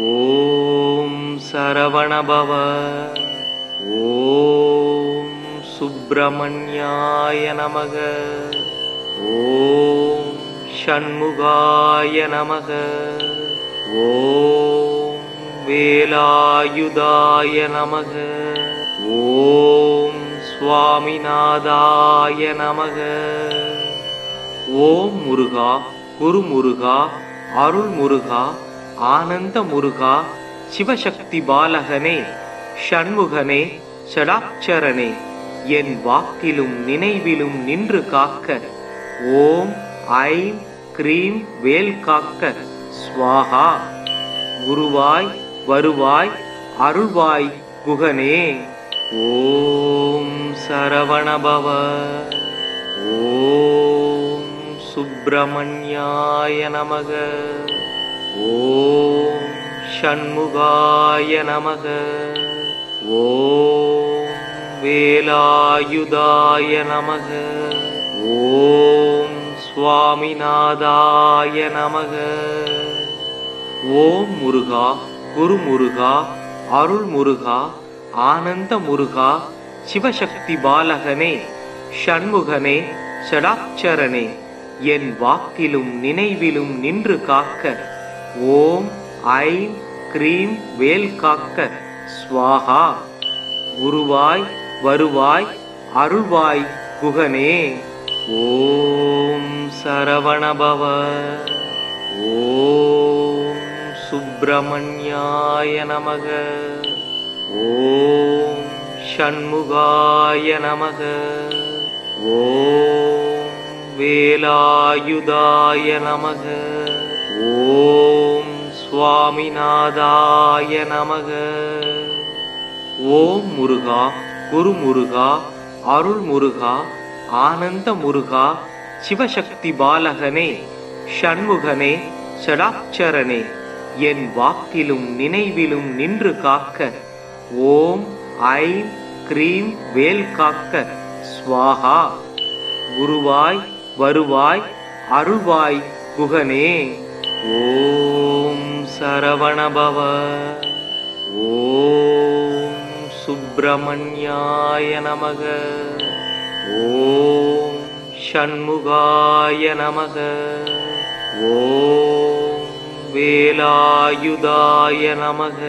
ஓம் சரவணபவ. ஓம் சுப்பிரமணியாய நமக. ஓம் ஷண்முகாய நமக. ஓம் வேலாயுதாய நமக. ஓம் சுவாமிநாதாய நமக. ஓம் முருகா, குரு முருகா, அருள் முருகா, ஆனந்த முருகா, சிவசக்தி பாலகனே, ஷண்முகனே, ஷடாட்சரனே, என் வாக்கிலும் நினைவிலும் நின்று காக்க ஓம் ஐம் க்ரீம் வேல் காக்க ஸ்வாஹா. குருவாய் வருவாய் அருள்வாய் குகனே. ஓம் சரவணபவ. ஓம் சுப்பிரமணியாய நமக. ஓம் ஷண்முகாய நமக. ஓம் வேலாயுதாய நமக. ஓம் சுவாமிநாதாய நமக. ஓம் முருகா, குரு முருகா, அருள் முருகா, ஆனந்த முருகா, சிவசக்தி பாலகனே, ஷண்முகனே, ஷடாட்சரனே, என் வாக்கிலும் நினைவிலும் நின்று காக்க ஓம் ஐம் க்ரீம் வேல் காக்க ஸ்வாஹா. குருவாய் வருவாய் அருள்வாய் குகனே. ஓம் சரவணபவ. ஓம் சுப்பிரமணியாய நமக. ஓம் ஷண்முகாய நமக. ஓம் வேலாயுதாய நமக. ஓம் சுவாமிநாதாய நமக. ஓம் முருகா, குரு முருகா, அருள் முருகா, ஆனந்த முருகா, சிவசக்தி பாலகனே, ஷண்முகனே, ஷடாட்சரனே, என் வாக்கிலும் நினைவிலும் நின்று காக்க ஓம் ஐம் க்ரீம் வேல் காக்க ஸ்வாஹா. குருவாய் வருவாய் அருள்வாய் குகனே. ஓம் சரவணபவ. ஓம் சுப்பிரமணியாய நமக. ஓம் ஷண்முகாய நமக. ஓம் வேலாயுதாய நமக.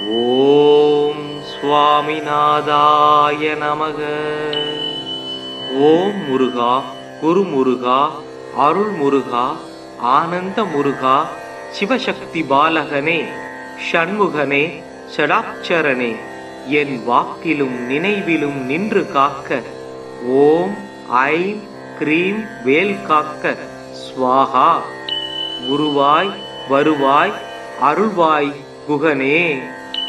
ஓம் சுவாமிநாதாய நமக. ஓம் முருகா, குரு முருகா, அருள் முருகா, ஆனந்த முருகா, சிவசக்தி பாலகனே, ஷண்முகனே, ஷடாட்சரனே, என் வாக்கிலும் நினைவிலும் நின்று காக்க ஓம் ஐம் க்ரீம் வேல் காக்க ஸ்வாஹா. குருவாய் வருவாய் அருள்வாய் குகனே.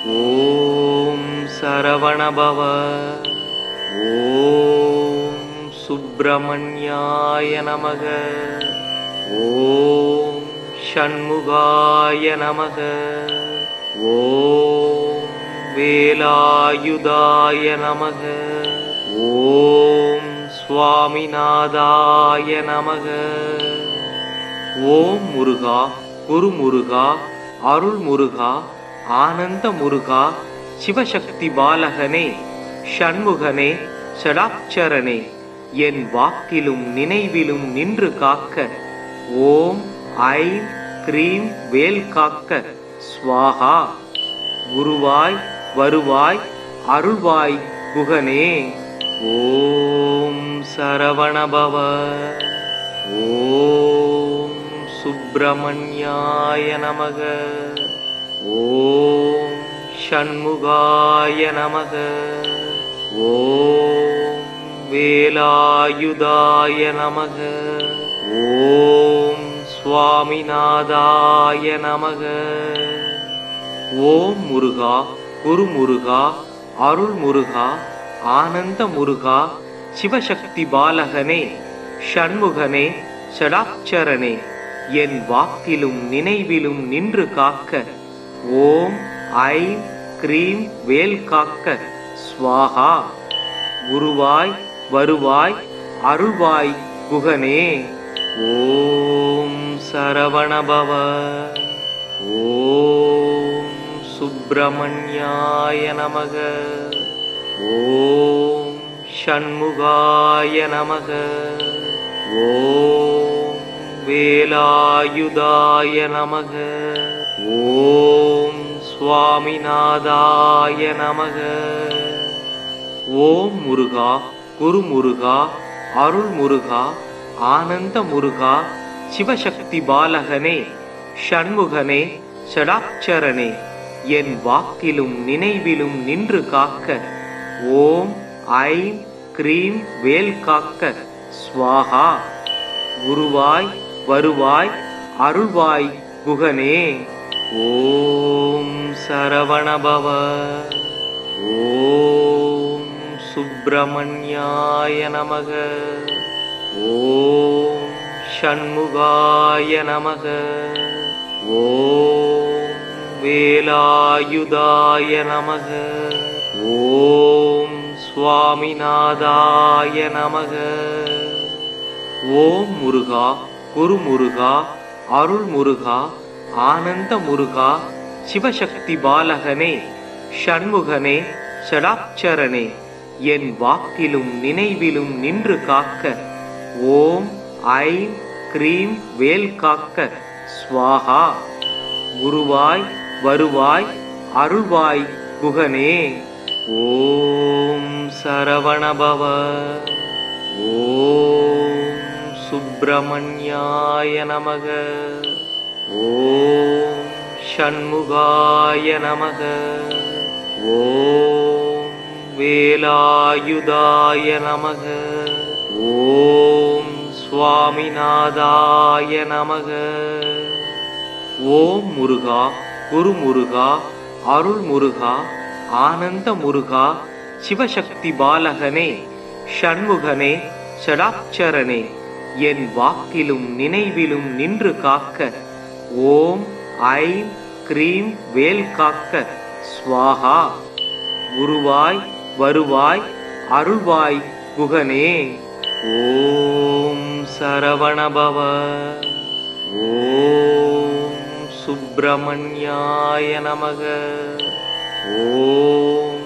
ஓம் சரவணபவ. ஓம் சுப்பிரமணியாய நமக. ஓம் ஷண்முகாய நமக. ஓம் வேலாயுதாய நமக. ஓம் சுவாமிநாதாய நமக. ஓம் முருகா, குரு முருகா, அருள் முருகா, ஆனந்த முருகா, சிவசக்தி பாலகனே, ஷண்முகனே, ஷடாட்சரனே, என் வாக்கிலும் நினைவிலும் நின்று காக்க ஓம் ஐம் க்ரீம் வேல் காக்க ஸ்வாஹா. குருவாய் வருவாய் அருள்வாய் குகனே. ஓம் சரவணபவ. ஓம் சுப்பிரமணியாய நமக. ஓம் ஷண்முகாய நமக. ஓம் வேலாயுதாய நமக. ஓம் சுவாமிநாதாய நமக. ஓம் முருகா, குரு முருகா, அருள் முருகா, ஆனந்த முருகா, சிவசக்தி பாலகனே, ஷண்முகனே, ஷடாட்சரனே, என் வாக்கிலும் நினைவிலும் நின்று காக்க ஓம் ஐம் க்ரீம் வேல் காக்க ஸ்வாஹா. குருவாய் வருவாய் அருள்வாய் குகனே. ஓம் சரவணபவ. ஓம் சுப்பிரமணியாய நமக. ஓம் ஷண்முகாய நமக. ஓம் வேலாயுதாய நமக. ஓம் சுவாமிநாதாய நமக. ஓம் முருகா, குரு முருகா, அருள் முருகா, ஆனந்த முருகா, சிவசக்தி பாலகனே, ஷண்முகனே, ஷடாட்சரனே, என் வாக்கிலும் நினைவிலும் நின்று காக்க ஓம் ஐம் க்ரீம் வேல் காக்க ஸ்வாஹா. குருவாய் வருவாய் அருள்வாய் குகனே. ஓம் சரவணபவ. ஓம் சுப்பிரமணியாய நமக. ஓம் ஷண்முகாய நமக. ஓம் வேலாயுதாய நமக. ஓம் சுவாமிநாதாய நமக. ஓம் முருகா, குரு முருகா, அருள் முருகா, ஆனந்த முருகா, சிவசக்தி பாலகனே, ஷண்முகனே, ஷடாட்சரனே, என் வாக்கிலும் நினைவிலும் நின்று காக்க ஓம் ஐம் க்ரீம் வேல் காக்க ஸ்வாஹா. குருவாய் வருவாய் அருள்வாய் குகனே. ஓம் சரவணபவ. ஓம் சுப்பிரமணியாய நமக. ஓம் ஷண்முகாய நமக. ஓம் வேலாயுதாய நமக. ஓம் சுவாமிநாதாய நமக. ஓம் முருகா, குரு முருகா, அருள் முருகா, ஆனந்த முருகா, சிவசக்தி பாலகனே, ஷண்முகனே, ஷடாட்சரனே, என் வாக்கிலும் நினைவிலும் நின்று காக்க ஓம் ஐம் க்ரீம் வேல் காக்க ஸ்வாஹா. குருவாய் வருவாய் அருள்வாய் குகனே. ஓம் சரவணபவ. ஓம் சுப்பிரமணியாய நமக. ஓம்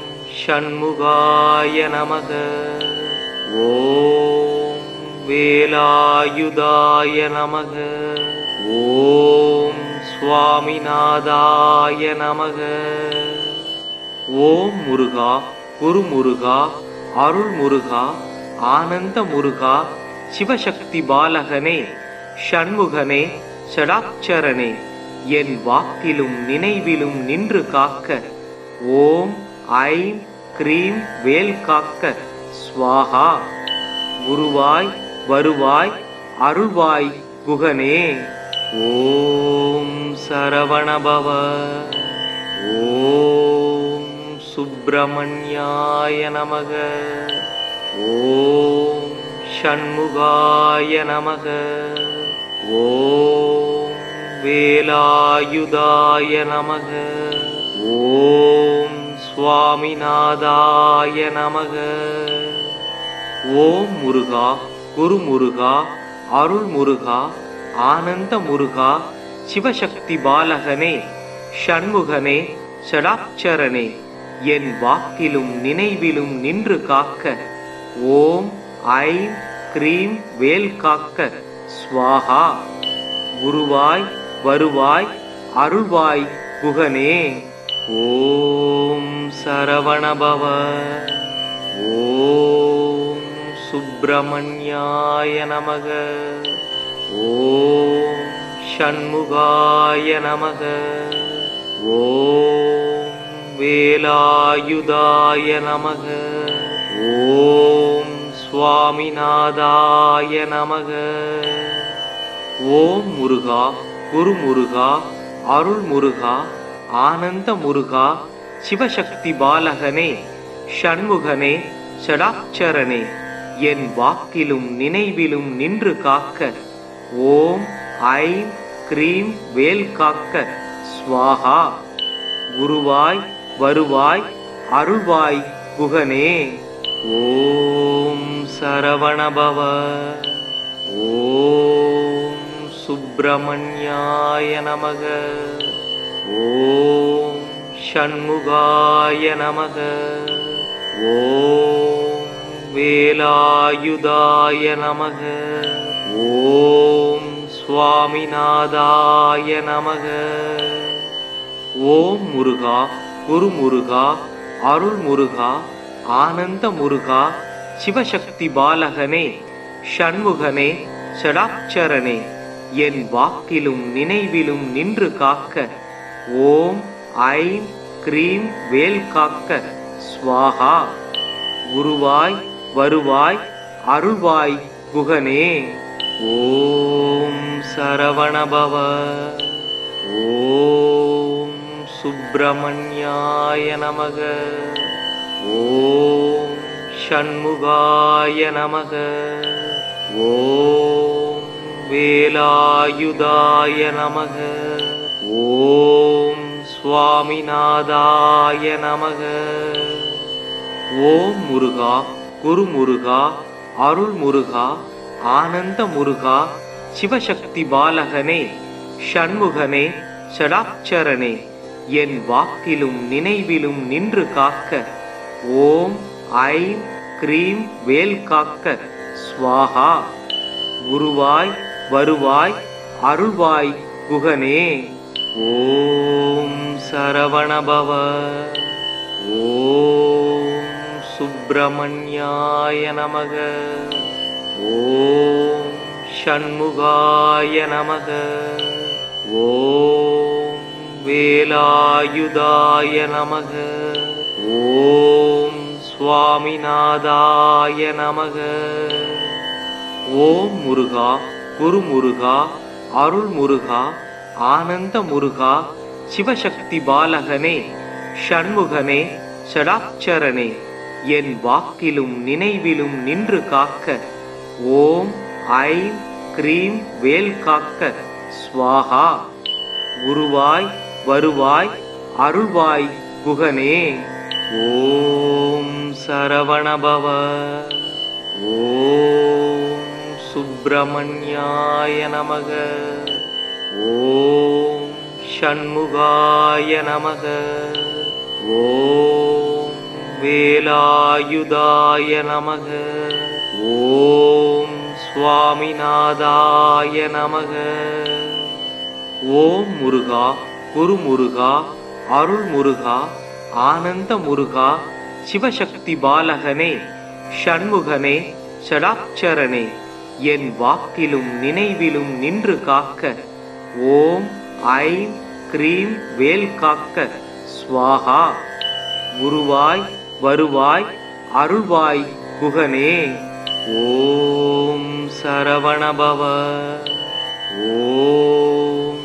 ஷண்முகாய நமக. ஓம் வேலாயுதாய நமக. ஓம் சுவாமிநாதாய நமக. ஓம் முருகா, குரு முருகா, அருள் முருகா, ஆனந்த முருகா, சிவசக்தி பாலகனே, ஷண்முகனே, ஷடாட்சரனே, என் வாக்கிலும் நினைவிலும் நின்று காக்க ஓம் ஐம் க்ரீம் வேல் காக்க ஸ்வாஹா. குருவாய் வருவாய் அருள்வாய் குகனே. ஓம் சரவணபவ. ஓம் சுப்பிரமணியாய நமக. ஓம் ஷண்முகாய நமக. ஓம் வேலாயுதாய நமக. ஓம் சுவாமிநாதாய நமக. ஓம் முருகா, குரு முருகா, அருள் முருகா, ஆனந்த முருகா, சிவசக்தி பாலகனே, ஷண்முகனே, ஷடாட்சரனே, என் வாக்கிலும் நினைவிலும் நின்று காக்க ஓம் ஐம் க்ரீம் வேல் காக்க ஸ்வாஹா. குருவாய் வருவாய் அருள்வாய் குகனே. ஓம் சரவணபவ. ஓம் சுப்பிரமணியாய நமக. ஓம் ஷண்முகாய நமக. ஓம் வேலாயுதாய நமக. ஓம் சுவாமிநாதாய நமக. ஓம் முருகா, குரு முருகா, அருள் முருகா, ஆனந்த முருகா, சிவசக்தி பாலகனே, ஷண்முகனே, ஷடாட்சரனே, என் வாக்கிலும் நினைவிலும் நின்று காக்க ஓம் ஐம் க்ரீம் வேல் காக்க ஸ்வாஹா. குருவாய் வருவாய் அருள்வாய் குகனே. ஓம் சரவணபவ. ஓம் சுப்பிரமணியாய நமக. ஓம் ஷண்முகாய நமக. ஓம் வேலாயுதாய நமக. ஓம் சுவாமிநாதாய நமக. ஓம் முருகா, குரு முருகா, அருள் முருகா, ஆனந்த முருகா, சிவசக்தி பாலகனே, ஷண்முகனே, ஷடாட்சரனே, என் வாக்கிலும் நினைவிலும் நின்று காக்க ஓம் ஐம் க்ரீம் வேல் காக்க ஸ்வாஹா. குருவாய் வருவாய் அருள்வாய் குகனே. ஓம் சரவணபவ. ஓம் சுப்பிரமணியாய நமக. ஓம் ஷண்முகாய நமக. ஓம் வேலாயுதாய நமக. ஓம் சுவாமிநாதாய நமக. ஓம் முருகா, குரு முருகா, அருள் முருகா, ஆனந்த முருகா, சிவசக்தி பாலகனே, ஷண்முகனே, ஷடாட்சரனே, என் வாக்கிலும் நினைவிலும் நின்று காக்க ஓம் ஐம் க்ரீம் வேல் காக்க ஸ்வாஹா. குருவாய் வருவாய் அருள்வாய் குகனே. ஓம் சரவணபவ. ஓம் சுப்பிரமணியாய நமக. ஓம் ஷண்முகாய நமக. ஓம் வேலாயுதாய நமக. ஓம் சுவாமிநாதாய நமக. ஓம் முருகா, குரு முருகா, அருள் முருகா, ஆனந்த முருகா, சிவசக்தி பாலகனே, ஷண்முகனே, ஷடாட்சரனே, என் வாக்கிலும் நினைவிலும் நின்று காக்க ஓம் ஐம் க்ரீம் வேல் காக்க ஸ்வாஹா. குருவாய் வருவாய் அருள்வாய் குகனே. ஓம் சரவணபவ. ஓம் சுப்பிரமணியாய நமக. ஓம் ஷண்முகாய நமக. ஓம் வேலாயுதாய நமக. ஓம் சுவாமிநாதாய நமக. ஓம் முருகா, குரு முருகா, அருள் முருகா, ஆனந்த முருகா, சிவசக்தி பாலகனே, ஷண்முகனே, ஷடாட்சரனே, என் வாக்கிலும் நினைவிலும் நின்று காக்க ஓம் ஐம் க்ரீம் வேல் காக்க ஸ்வாஹா. குருவாய் வருவாய் அருள்வாய் குகனே. ஓம் சரவணபவ. ஓம்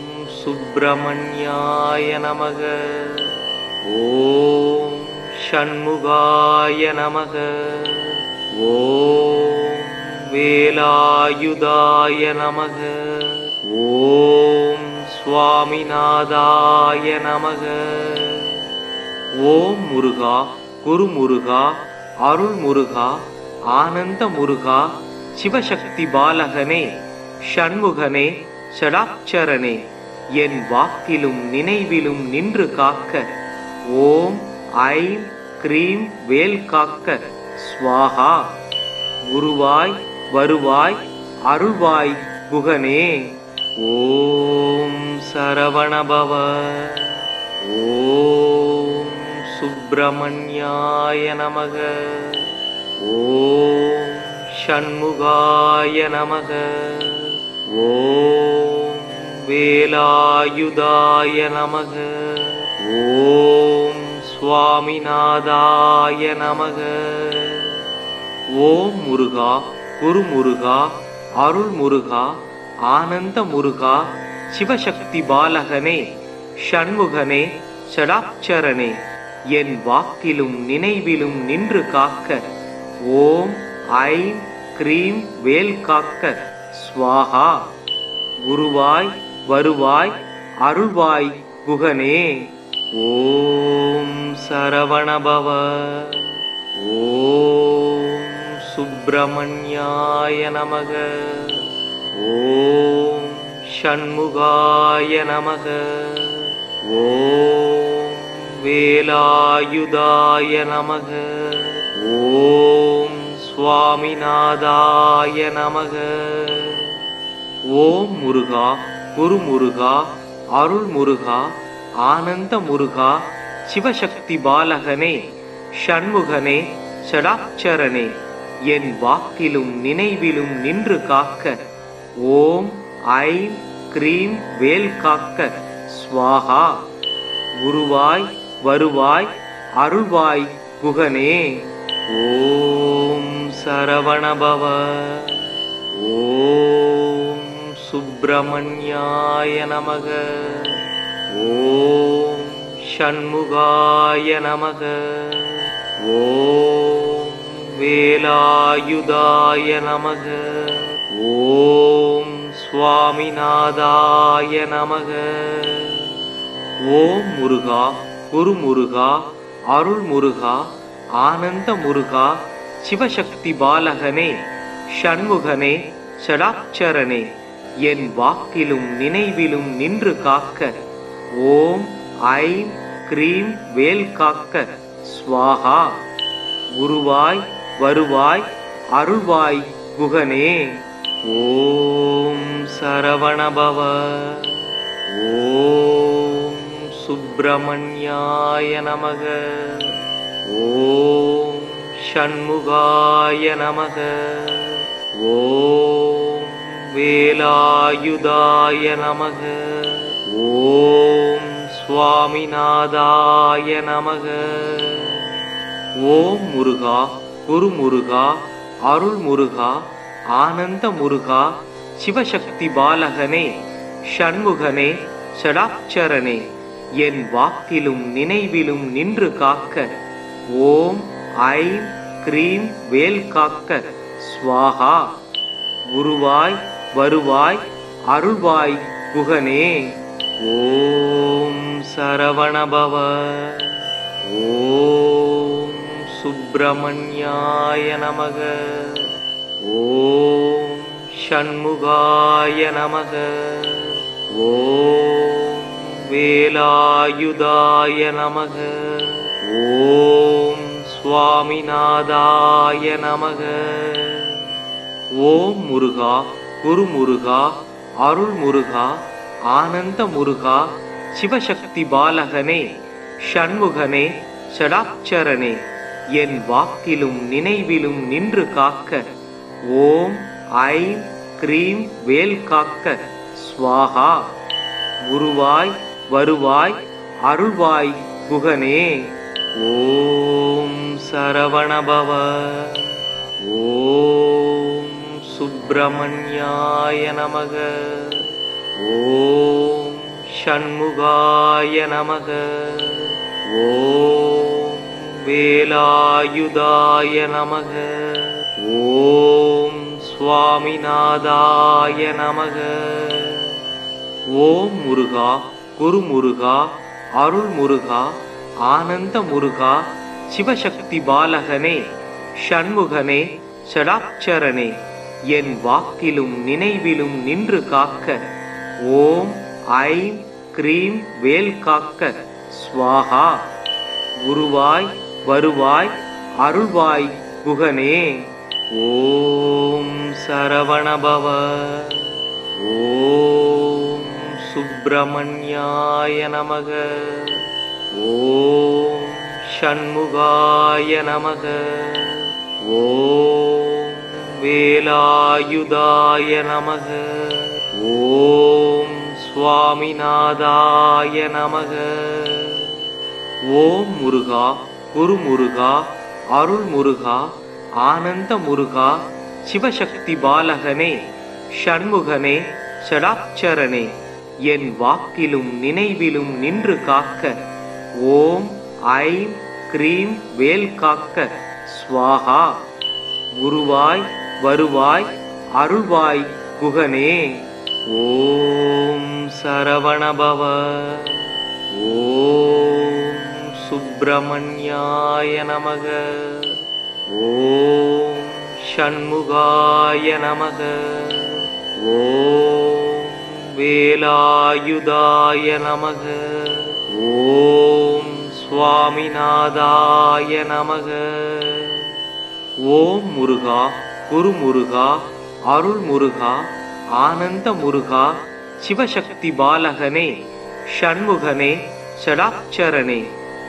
சுப்பிரமணியாய நமக. ஓம் ஷண்முகாய நமக. ஓம் வேலாயுதாய நமக. ஓம் சுவாமிநாதாய நமக. ஓம் முருகா, குரு முருகா, அருள் முருகா, ஆனந்த முருகா, சிவசக்தி பாலகனே, ஷண்முகனே, ஷடாட்சரனே, என் வாக்கிலும் நினைவிலும் நின்று காக்க ஓம் ஐம் க்ரீம் வேல் காக்க ஸ்வாஹா. குருவாய் வருவாய் அருள்வாய் குகனே. ஓம் சரவணபவ. ஓம் சுப்பிரமணியாய நமக. ஓம் ஷண்முகாய நமக. ஓம் வேலாயுதாய நமக. ஓம் சுவாமிநாதாய நமக. ஓம் முருகா, குரு முருகா, அருள் முருகா, ஆனந்த முருகா, சிவசக்தி பாலகனே, ஷண்முகனே, ஷடாட்சரனே, என் வாக்கிலும் நினைவிலும் நின்று காக்க ஓம் ஐம் க்ரீம் வேல் காக்க ஸ்வாஹா. குருவாய் வருவாய் அருள்வாய் குகனே. ஓம் சரவணபவ. ஓம் சுப்பிரமணியாய நமக. ஓம் ஷண்முகாய நமக. ஓம் வேலாயுதாய நமக. ஓம் சுவாமிநாதாய நமக. ஓம் முருகா குரு முருகா அருள் முருகா ஆனந்த முருகா சிவசக்தி பாலகனே ஷண்முகனே ஷடாட்சரனே என் வாக்கிலும் நினைவிலும் நின்று காக்க ஓம் ஐம் க்ரீம் வேல் காக்க ஸ்வாஹா. குருவாய் வருவாய் அருள்வாய் குகனே. ஓம் சரவணபவ. ஓம் சுப்பிரமணியாய நமக. ஓம் ஷண்முகாய நமக. ஓம் வேலாயுதாய நமக. ஓம் சுவாமிநாதாய நமக. ஓம் முருகா குரு முருகா அருள் முருகா ஆனந்த முருகா சிவசக்தி பாலகனே ஷண்முகனே ஷடாட்சரனே என் வாக்கிலும் நினைவிலும் நின்று காக்க ஓம் ஐம் க்ரீம் வேல் காக்க ஸ்வாஹா. குருவாய் வருவாய் அருள்வாய் குகனே. ஓம் சரவணபவ. ஓம் சுப்பிரமணியாய நமக. ஓம் ஷண்முகாய நமக. ஓம் வேலாயுதாய நமக. ஓம் சுவாமிநாதாய நமக. ஓம் முருகா குரு முருகா அருள் முருகா ஆனந்த முருகா சிவசக்தி பாலகனே ஷண்முகனே ஷடாட்சரனே என் வாக்கிலும் நினைவிலும் நின்று காக்க ஓம் ஐம் க்ரீம் வேல் காக்க ஸ்வாஹா. குருவாய் வருவாய் அருள்வாய் குகனே. ஓம் சரவணபவ. ஓம் சுப்பிரமணியாய நமக. ஓம் ஷண்முகாய நமக. ஓம் வேலாயுதாய நமக. ஓம் சுவாமிநாதாய நமக. ஓம் முருகா குரு முருகா அருள் முருகா ஆனந்த முருகா சிவசக்தி பாலகனே ஷண்முகனே ஷடாட்சரனே என் வாக்கிலும் நினைவிலும் நின்று காக்க ஓம் ஐம் க்ரீம் வேல் காக்க ஸ்வாஹா. குருவாய் வருவாய் அருள்வாய் குகனே. ஓம் சரவணபவ. ஓம் சுப்பிரமணியாய நமக. ஓம் ஷண்முகாய நமக. ஓம் வேலாயுதாய நமக. ஓம் சுவாமிநாதாய நமக. ஓம் முருகா குரு முருகா அருள் முருகா ஆனந்த முருகா சிவசக்தி பாலகனே ஷண்முகனே ஷடாட்சரனே என் வாக்கிலும் நினைவிலும் நின்று காக்க ஓம் ஐம் க்ரீம் வேல் காக்க ஸ்வாஹா. குருவாய் வருவாய் அருள்வாய் குகனே. ஓம் சரவணபவ. ஓம் சுப்பிரமணியாய நமக. ஓம் ஷண்முகாய நமக. ஓம் வேலாயுதாய நமக. ஓம் சுவாமிநாதாய நமக. ஓம் முருகா குரு முருகா அருள் முருகா ஆனந்த முருகா சிவசக்தி பாலகனே ஷண்முகனே ஷடாட்சரனே என் வாக்கிலும் நினைவிலும் நின்று காக்க ஓம் ஐம் க்ரீம் வேல் காக்க ஸ்வாஹா. குருவாய் வருவாய் அருள்வாய் குகனே. ஓம் சரவணபவ. ஓம் சுப்பிரமணியாய நமக. ஓம் ஷண்முகாய நமக. ஓம் வேலாயுதாய நமக. ஓம் சுவாமிநாதாய நமக. ஓம் முருகா குரு முருகா அருள் முருகா ஆனந்த முருகா சிவசக்தி பாலகனே ஷண்முகனே ஷடாட்சரனே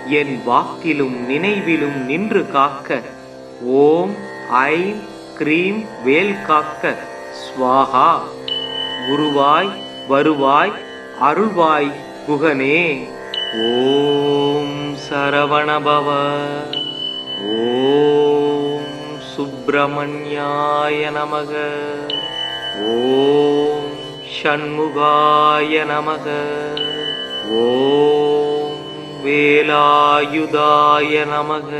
என் வாக்கிலும் நினைவிலும் நின்று காக்க ஓம் ஐம் க்ரீம் வேல் காக்க ஸ்வாஹா. குருவாய் வருவாய் அருள்வாய் குகனே. ஓம் சரவணபவ. ஓம் சுப்பிரமணியாய நமக. ஓம் ஷண்முகாய நமக. ஓம் வேலாயுதாய நமக.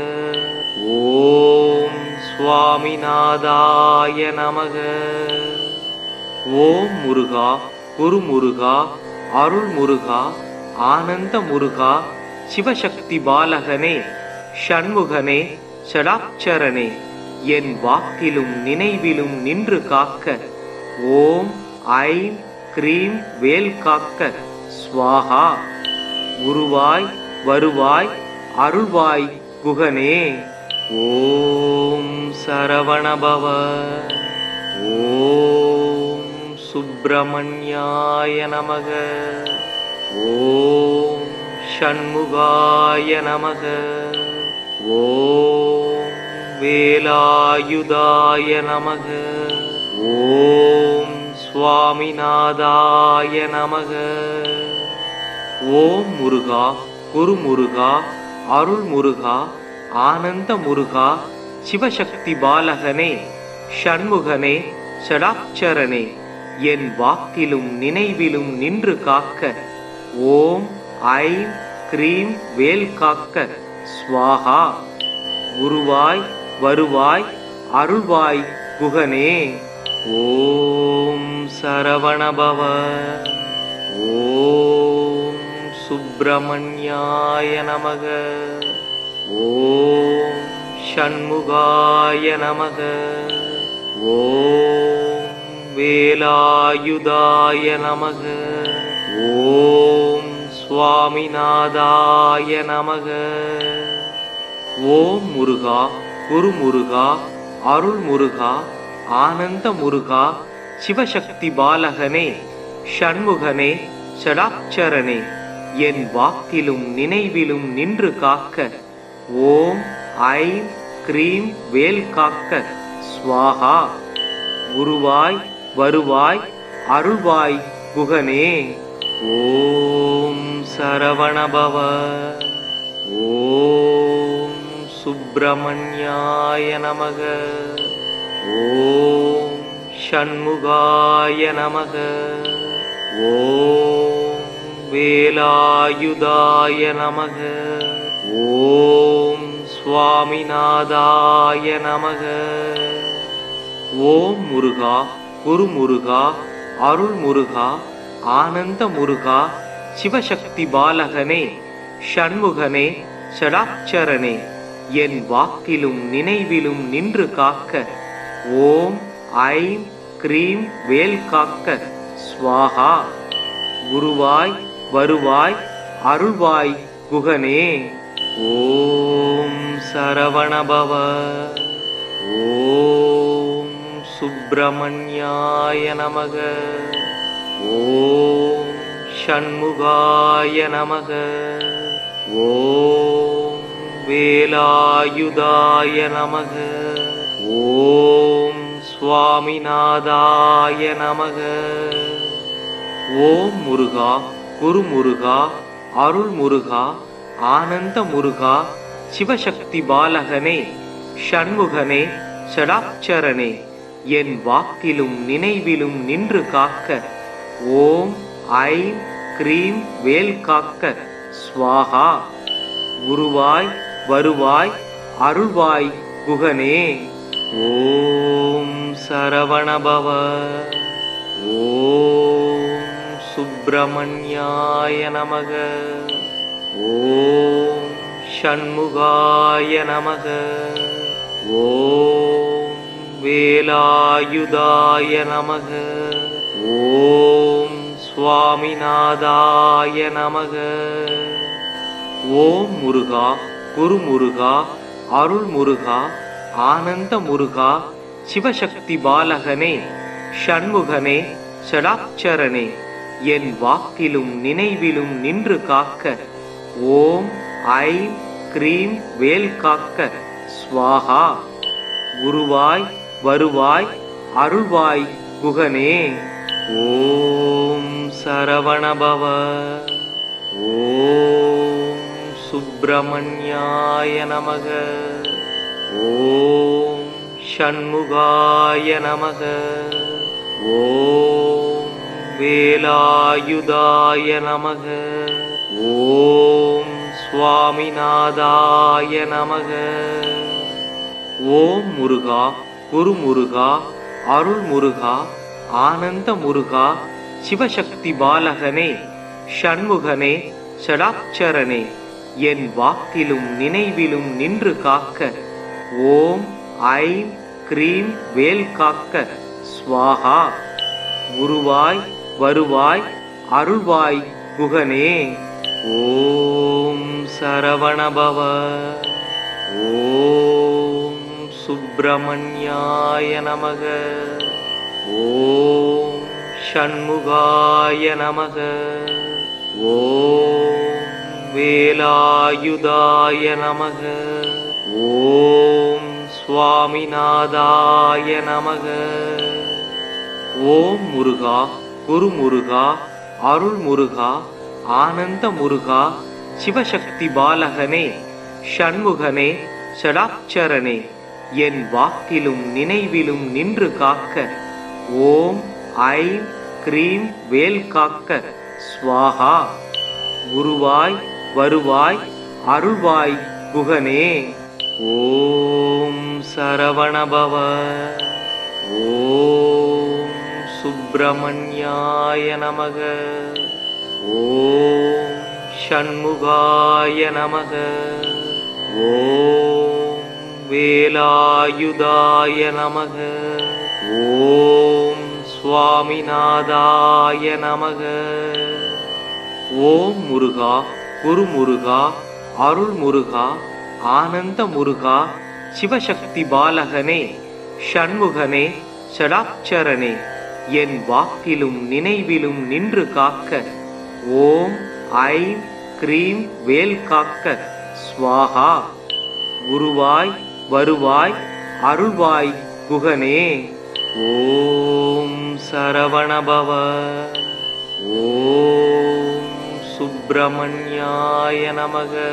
ஓம் சுவாமிநாதாய நமக. ஓம் முருகா குரு முருகா அருள் முருகா ஆனந்த முருகா சிவசக்தி பாலகனே ஷண்முகனே ஷடாட்சரனே என் வாக்கிலும் நினைவிலும் நின்று காக்க ஓம் ஐம் க்ரீம் வேல் காக்க ஸ்வாஹா. குருவாய் வருவாய் அருள்வாய் குகனே. ஓம் சரவணபவ. ஓம் சுப்பிரமணியாய நமக. ஓம் ஷண்முகாய நமக. ஓம் வேலாயுதாய நமக. ஓம் சுவாமிநாதாய நமக. ஓம் முருகா குரு முருகா அருள் முருகா ஆனந்த முருகா சிவசக்தி பாலகனே ஷண்முகனே ஷடாட்சரனே என் வாக்கிலும் நினைவிலும் நின்று காக்க ஓம் ஐம் க்ரீம் வேல் காக்க ஸ்வாஹா. குருவாய் வருவாய் அருள்வாய் குகனே. ஓம் சரவணபவ. ஓம் சுப்பிரமணியாய நமக. ஓம் ஷண்முகாய நமக. ஓம் வேலாயுதாய நமக. ஓம் சுவாமிநாதாய நமக. ஓம் முருகா குரு முருகா அருள் முருகா ஆனந்த முருகா சிவசக்தி பாலகனே ஷண்முகனே ஷடாட்சரனே என் வாக்கிலும் நினைவிலும் நின்று காக்க ஓம் ஐம் க்ரீம் வேல் காக்க ஸ்வாஹா. குருவாய் வருவாய் அருள்வாய் குகனே. ஓம் சரவணபவ. ஓம் சுப்பிரமணியாய நமக. ஓம் ஷண்முகாய நமக. ஓம் வேலாயுதாய நமக. ஓம் சுவாமிநாதாய நமக. ஓம் முருகா குரு முருகா அருள் முருகா ஆனந்த முருகா சிவசக்தி பாலகனே ஷண்முகனே ஷடாட்சரனே என் வாக்கிலும் நினைவிலும் நின்று காக்க ஓம் ஐம் க்ரீம் வேல் காக்க ஸ்வாஹா. குருவாய் வருவாய் அருள்வாய் குகனே. ஓம் சரவணபவ. ஓம் சுப்பிரமணியாய நமக. ஓம் ஷண்முகாய நமக. ஓம் வேலாயுதாய நமக. ஓம் சுவாமிநாதாய நமக. ஓம் முருகா குரு முருகா அருள் முருகா ஆனந்த முருகா சிவசக்தி பாலகனே ஷண்முகனே ஷடாட்சரனே என் வாக்கிலும் நினைவிலும் நின்று காக்க ஓம் ஐம் க்ரீம் வேல் காக்க ஸ்வாஹா. குருவாய் வருவாய் அருள்வாய் குகனே. ஓம் சரவணபவ. ஓம் சுப்பிரமணியாய நமக. ஓம் ஷண்முகாய நமக. ஓம் வேலாயுதாய நமக. ஓம் சுவாமிநாதாய நமக. ஓம் முருகா குரு முருகா அருள் முருகா ஆனந்த முருகா சிவசக்தி பாலகனே ஷண்முகனே ஷடாட்சரனே என் வாக்கிலும் நினைவிலும் நின்று காக்க ஓம் ஐம் க்ரீம் வேல் காக்க ஸ்வாஹா. குருவாய் வருவாய் அருள்வாய் குகனே. ஓம் சரவணபவ. ஓம் சுப்பிரமணியாய நமக. ஓம் ஷண்முகாய நமக. ஓம் வேலாயுதாய நமக. ஓம் சுவாமிநாதாய நமக. ஓம் முருகா குரு முருகா அருள் முருகா ஆனந்த முருகா சிவசக்தி பாலகனே ஷண்முகனே ஷடாட்சரனே என் வாக்கிலும் நினைவிலும் நின்று காக்க ஓம் ஐம் க்ரீம் வேல் காக்க ஸ்வாஹா. குருவாய் வருவாய் அருள்வாய் குகனே. ஓம் சரவணபவ. ஓம் சுப்பிரமணியாய நமக. ஓம் ஷண்முகாய நமக. ஓம் வேலாயுதாய நமக. ஓம் சுவாமிநாதாய நமக. ஓம் முருகா குரு முருகா அருள் முருகா ஆனந்த முருகா சிவசக்தி பாலகனே ஷண்முகனே ஷடாட்சரனே என் வாக்கிலும் நினைவிலும் நின்று காக்க ஓம் ஐம் க்ரீம் வேல் காக்க ஸ்வாஹா. குருவாய் வருவாய் அருள்வாய் குகனே. ஓம் சரவணபவ. ஓம் சுப்பிரமணியாய நமக. ஓம் ஷண்முகாய நமக. ஓம் வேலாயுதாய நமக. ஓம் சுவாமிநாதாய நமக. ஓம் முருகா குரு முருகா அருள் முருகா ஆனந்த முருகா சிவசக்தி பாலகனே ஷண்முகனே ஷடாட்சரனே என் வாக்கிலும் நினைவிலும் நின்று காக்க ஓம் ஐம் க்ரீம் வேல் காக்க ஸ்வாஹா. குருவாய் வருவாய் அருள்வாய் குகனே. ஓம் சரவணபவ. ஓம் சுப்பிரமணியாய நமக.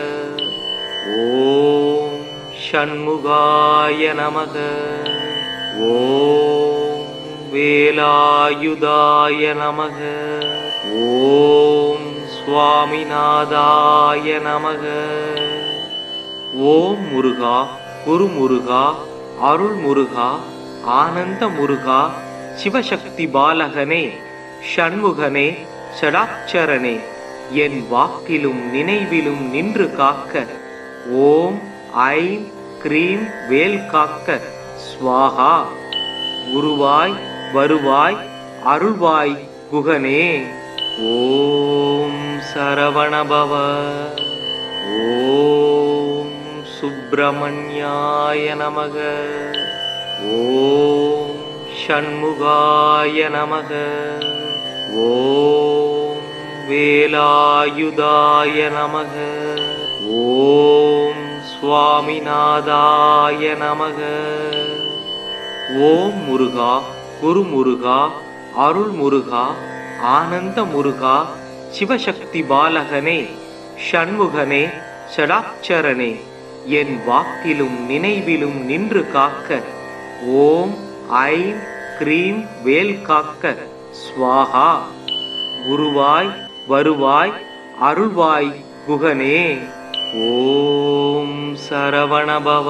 ஓம் ஷண்முகாய நமக. ஓம் வேலாயுதாய நமக. ஓம் சுவாமிநாதாய நமக. ஓம் முருகா குரு முருகா அருள் முருகா ஆனந்த முருகா சிவசக்தி பாலகனே ஷண்முகனே ஷடாட்சரனே என் வாக்கிலும் நினைவிலும் நின்று காக்க ஓம் ஐம் க்ரீம் வேல் காக்க ஸ்வாஹா. குருவாய் வருவாய் அருள்வாய் குகனே. ஓம் சரவணபவ. ஓம் சுப்பிரமணியாய நமக. ஓம் ஷண்முகாய நமக. ஓம் வேலாயுதாய நமக. ஓம் சுவாமிநாதாய நமக. ஓம் முருகா குரு முருகா அருள் முருகா ஆனந்த முருகா சிவசக்தி பாலகனே ஷண்முகனே ஷடாட்சரனே என் வாக்கிலும் நினைவிலும் நின்று காக்க ஓம் ஐம் க்ரீம் வேல் காக்க ஸ்வாஹா. குருவாய் வருவாய் அருள்வாய் குகனே. ஓம் சரவணபவ.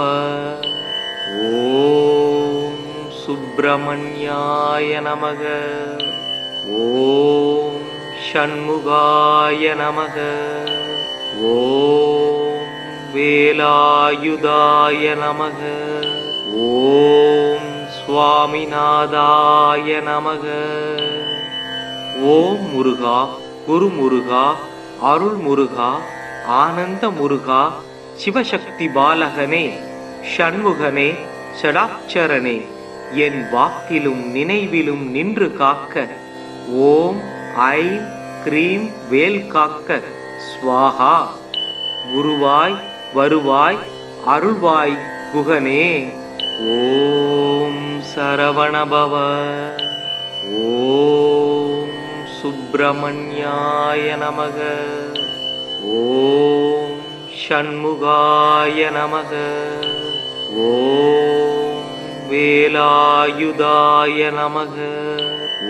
ஓம் சுப்பிரமணியாய நமக. ஓம் ஷண்முகாய நமக. ஓம் வேலாயுதாய நமக. ஓம் சுவாமிநாதாய நமக. ஓம் முருகா குரு முருகா அருள் முருகா ஆனந்த முருகா சிவசக்தி பாலகனே ஷண்முகனே ஷடாட்சரனே என் வாக்கிலும் நினைவிலும் நின்று காக்க ஓம் ஐம் க்ரீம் வேல் காக்க ஸ்வாஹா. குருவாய் வருவாய் அருள்வாய் குகனே. ஓம் சரவணபவ. ஓம் சுப்பிரமணியாய நமக. ஓம் ஷண்முகாய நமக. ஓம் வேலாயுதாய நமக.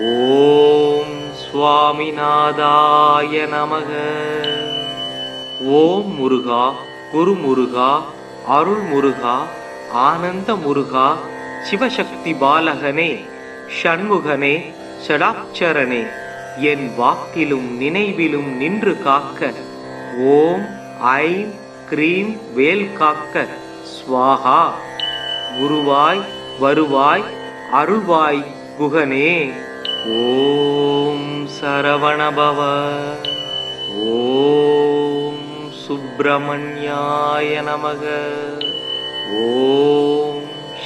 ஓம் சுவாமிநாதாய நமக. ஓம் முருகா குரு முருகா அருள் முருகா ஆனந்த முருகா சிவசக்தி பாலகனே ஷண்முகனே ஷடாட்சரனே என் வாக்கிலும் நினைவிலும் நின்று காக்க ஓம் ஐம் க்ரீம் வேல் காக்க ஸ்வாஹா. குருவாய் வருவாய் அருள்வாய் குகனே. ஓம் சரவணபவ. ஓம் சுப்பிரமணியாய நமக. ஓம்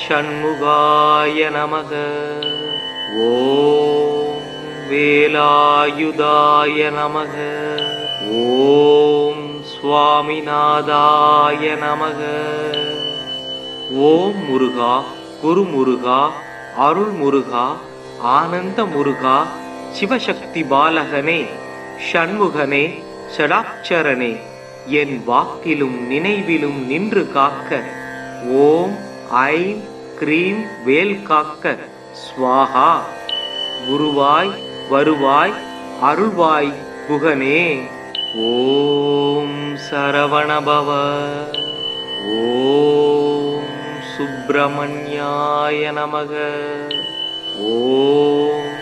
ஷண்முகாய நமக. ஓம் வேலாயுதாய நமக. ஓம் சுவாமிநாதாய நமக. ஓம் முருகா குரு முருகா அருள் முருகா ஆனந்த முருகா சிவசக்தி பாலகனே ஷண்முகனே ஷடாட்சரனே என் வாக்கிலும் நினைவிலும் நின்று காக்க ஓம் ஐம் க்ரீம் வேல் காக்க ஸ்வாஹா. குருவாய் வருவாய் அருள்வாய் குகனே. ஓம் சரவணபவ. ஓம் சுப்பிரமணியாய நமக. ஓம்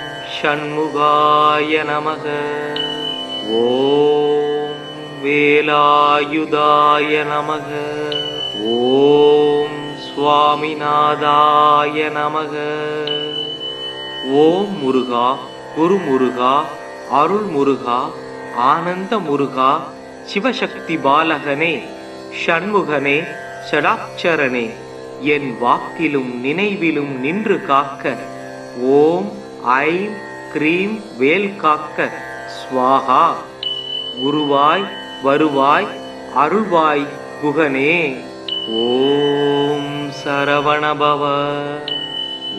ஷண்முகாய நமக. ஓம் வேலாயுதாய நமக. ஓம் சுவாமிநாதாய நமக. ஓம் முருகா குரு முருகா அருள் முருகா ஆனந்த முருகா சிவசக்தி பாலகனே ஷண்முகனே ஷடாட்சரனே என் வாக்கிலும் நினைவிலும் நின்று காக்க ஓம் ஐம் க்ரீம் வேல் காக்க ஸ்வாஹா. குருவாய் வருவாய் அருள்வாய் குகனே. ஓம் சரவணபவ.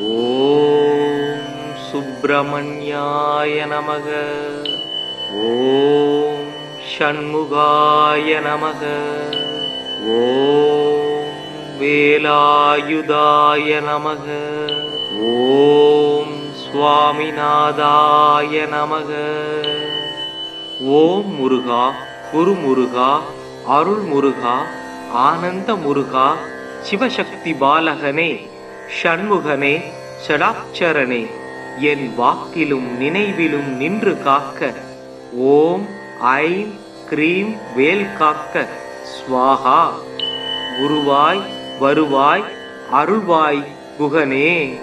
ஓம் சுப்பிரமணியாய நமக. ஓம் ஷண்முகாய நமக. ஓம் வேலாயுதாய நமக. ஓம் சுவாமிநாதாய நமக. ஓம் முருகா குரு முருகா அருள் முருகா ஆனந்த முருகா சிவசக்தி பாலகனே ஷண்முகனே ஷடாட்சரனே என் வாக்கிலும் நினைவிலும் நின்று காக்க ஓம் ஐம் க்ரீம் வேல் காக்க ஸ்வாஹா. குருவாய் வருவாய் அருள்வாய் குகனே.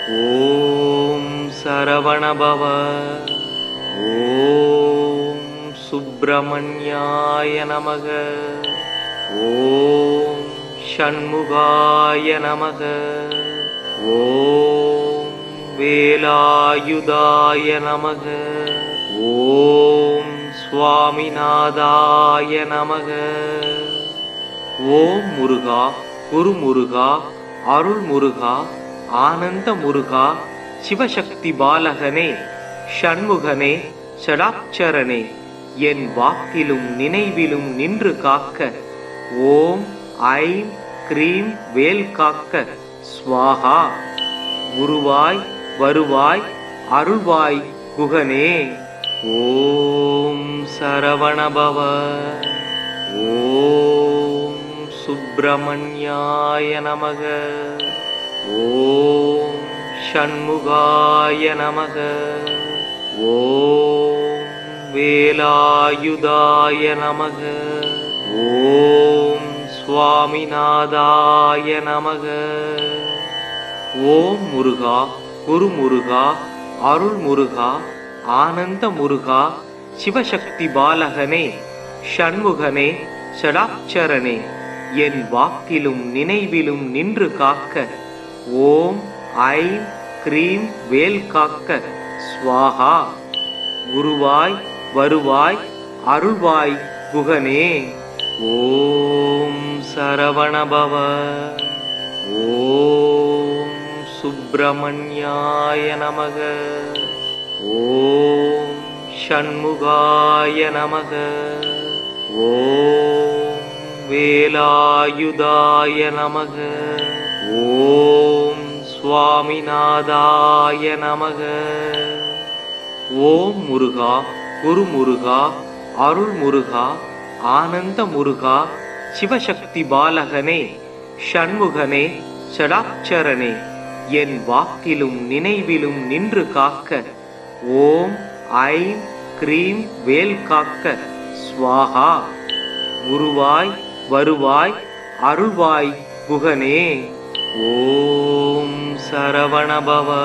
ஓம் சரவணபவ. ஓம் சுப்பிரமணியாய நமக. ஓம் ஷண்முகாய நமக. ஓம் வேலாயுதாய நமக. ஓம் சுவாமிநாதாய நமக. ஓம் முருகா குரு முருகா அருள் முருகா ஆனந்த முருகா சிவசக்தி பாலகனே ஷண்முகனே ஷடாட்சரனே என் வாக்கிலும் நினைவிலும் நின்று காக்க ஓம் ஐம் க்ரீம் வேல் காக்க ஸ்வாஹா. குருவாய் வருவாய் அருள்வாய் குகனே. ஓம் சரவணபவ. ஓம் சுப்பிரமணியாய நமக. ஓம் ஷண்முகாய நமக. ஓம் வேலாயுதாய நமக. ஓம் சுவாமிநாதாய நமக. ஓம் முருகா குரு முருகா அருள் முருகா ஆனந்த முருகா சிவசக்தி பாலகனே ஷண்முகனே ஷடாட்சரனே என் வாக்கிலும் நினைவிலும் நின்று காக்க ஓம் ஐம் க்ரீம் வேல் காக்க ஸ்வாஹா. குருவாய் வருவாய் அருள்வாய் குகனே. ஓம் சரவணபவ. ஓம் சுப்பிரமணியாய நமக. ஓம் ஷண்முகாய நமக. ஓம் வேலாயுதாய நமக. ஓம் சுவாமிநாதாய நமக. ஓம் முருகா குரு முருகா அருள் முருகா ஆனந்த முருகா சிவசக்தி பாலகனே ஷண்முகனே ஷடாட்சரனே என் வாக்கிலும் நினைவிலும் நின்று காக்க ஓம் ஐம் க்ரீம் வேல் காக்க ஸ்வாஹா. குருவாய் வருவாய் அருள்வாய் குகனே. ஓம் சரவணபவ.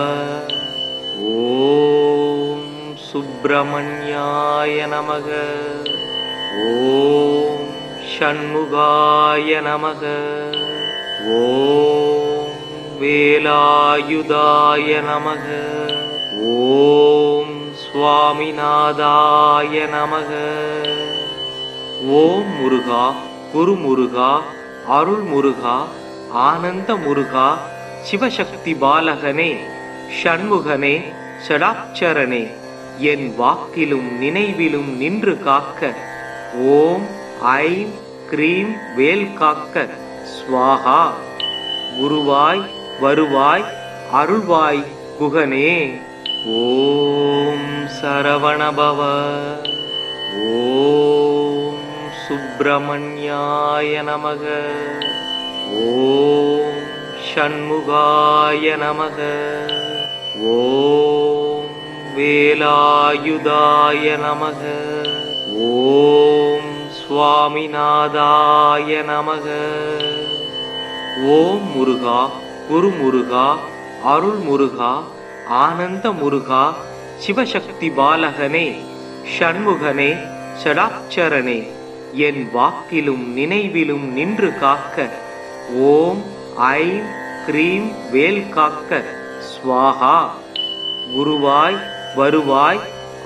ஓம் சுப்பிரமணியாய நமக. ஓம் ஷண்முகாய நமக. ஓம் வேலாயுதாய நமக. ஓம் சுவாமிநாதாய நமக. ஓம் முருகா குரு முருகா அருள் முருகா ஆனந்த முருகா சிவசக்தி பாலகனே ஷண்முகனே ஷடாட்சரனே என் வாக்கிலும் நினைவிலும் நின்று காக்க ஓம் ஐம் க்ரீம் வேல் காக்க ஸ்வாஹா. குருவாய் வருவாய் அருள்வாய் குகனே. ஓம் சரவணபவ. ஓம் சுப்பிரமணியாய நமக. ஓம் ஷண்முகாய நமக. ஓம் வேலாயுதாய நமக. ஓம் சுவாமிநாதாய நமக. ஓம் முருகா குரு முருகா அருள் முருகா ஆனந்த முருகா சிவசக்தி பாலகனே ஷண்முகனே ஷடாட்சரனே என் வாக்கிலும் நினைவிலும் நின்று காக்க ஓம் ஐம் க்ரீம் வேல் காக்க ஸ்வாஹா. குருவாய் வருவாய்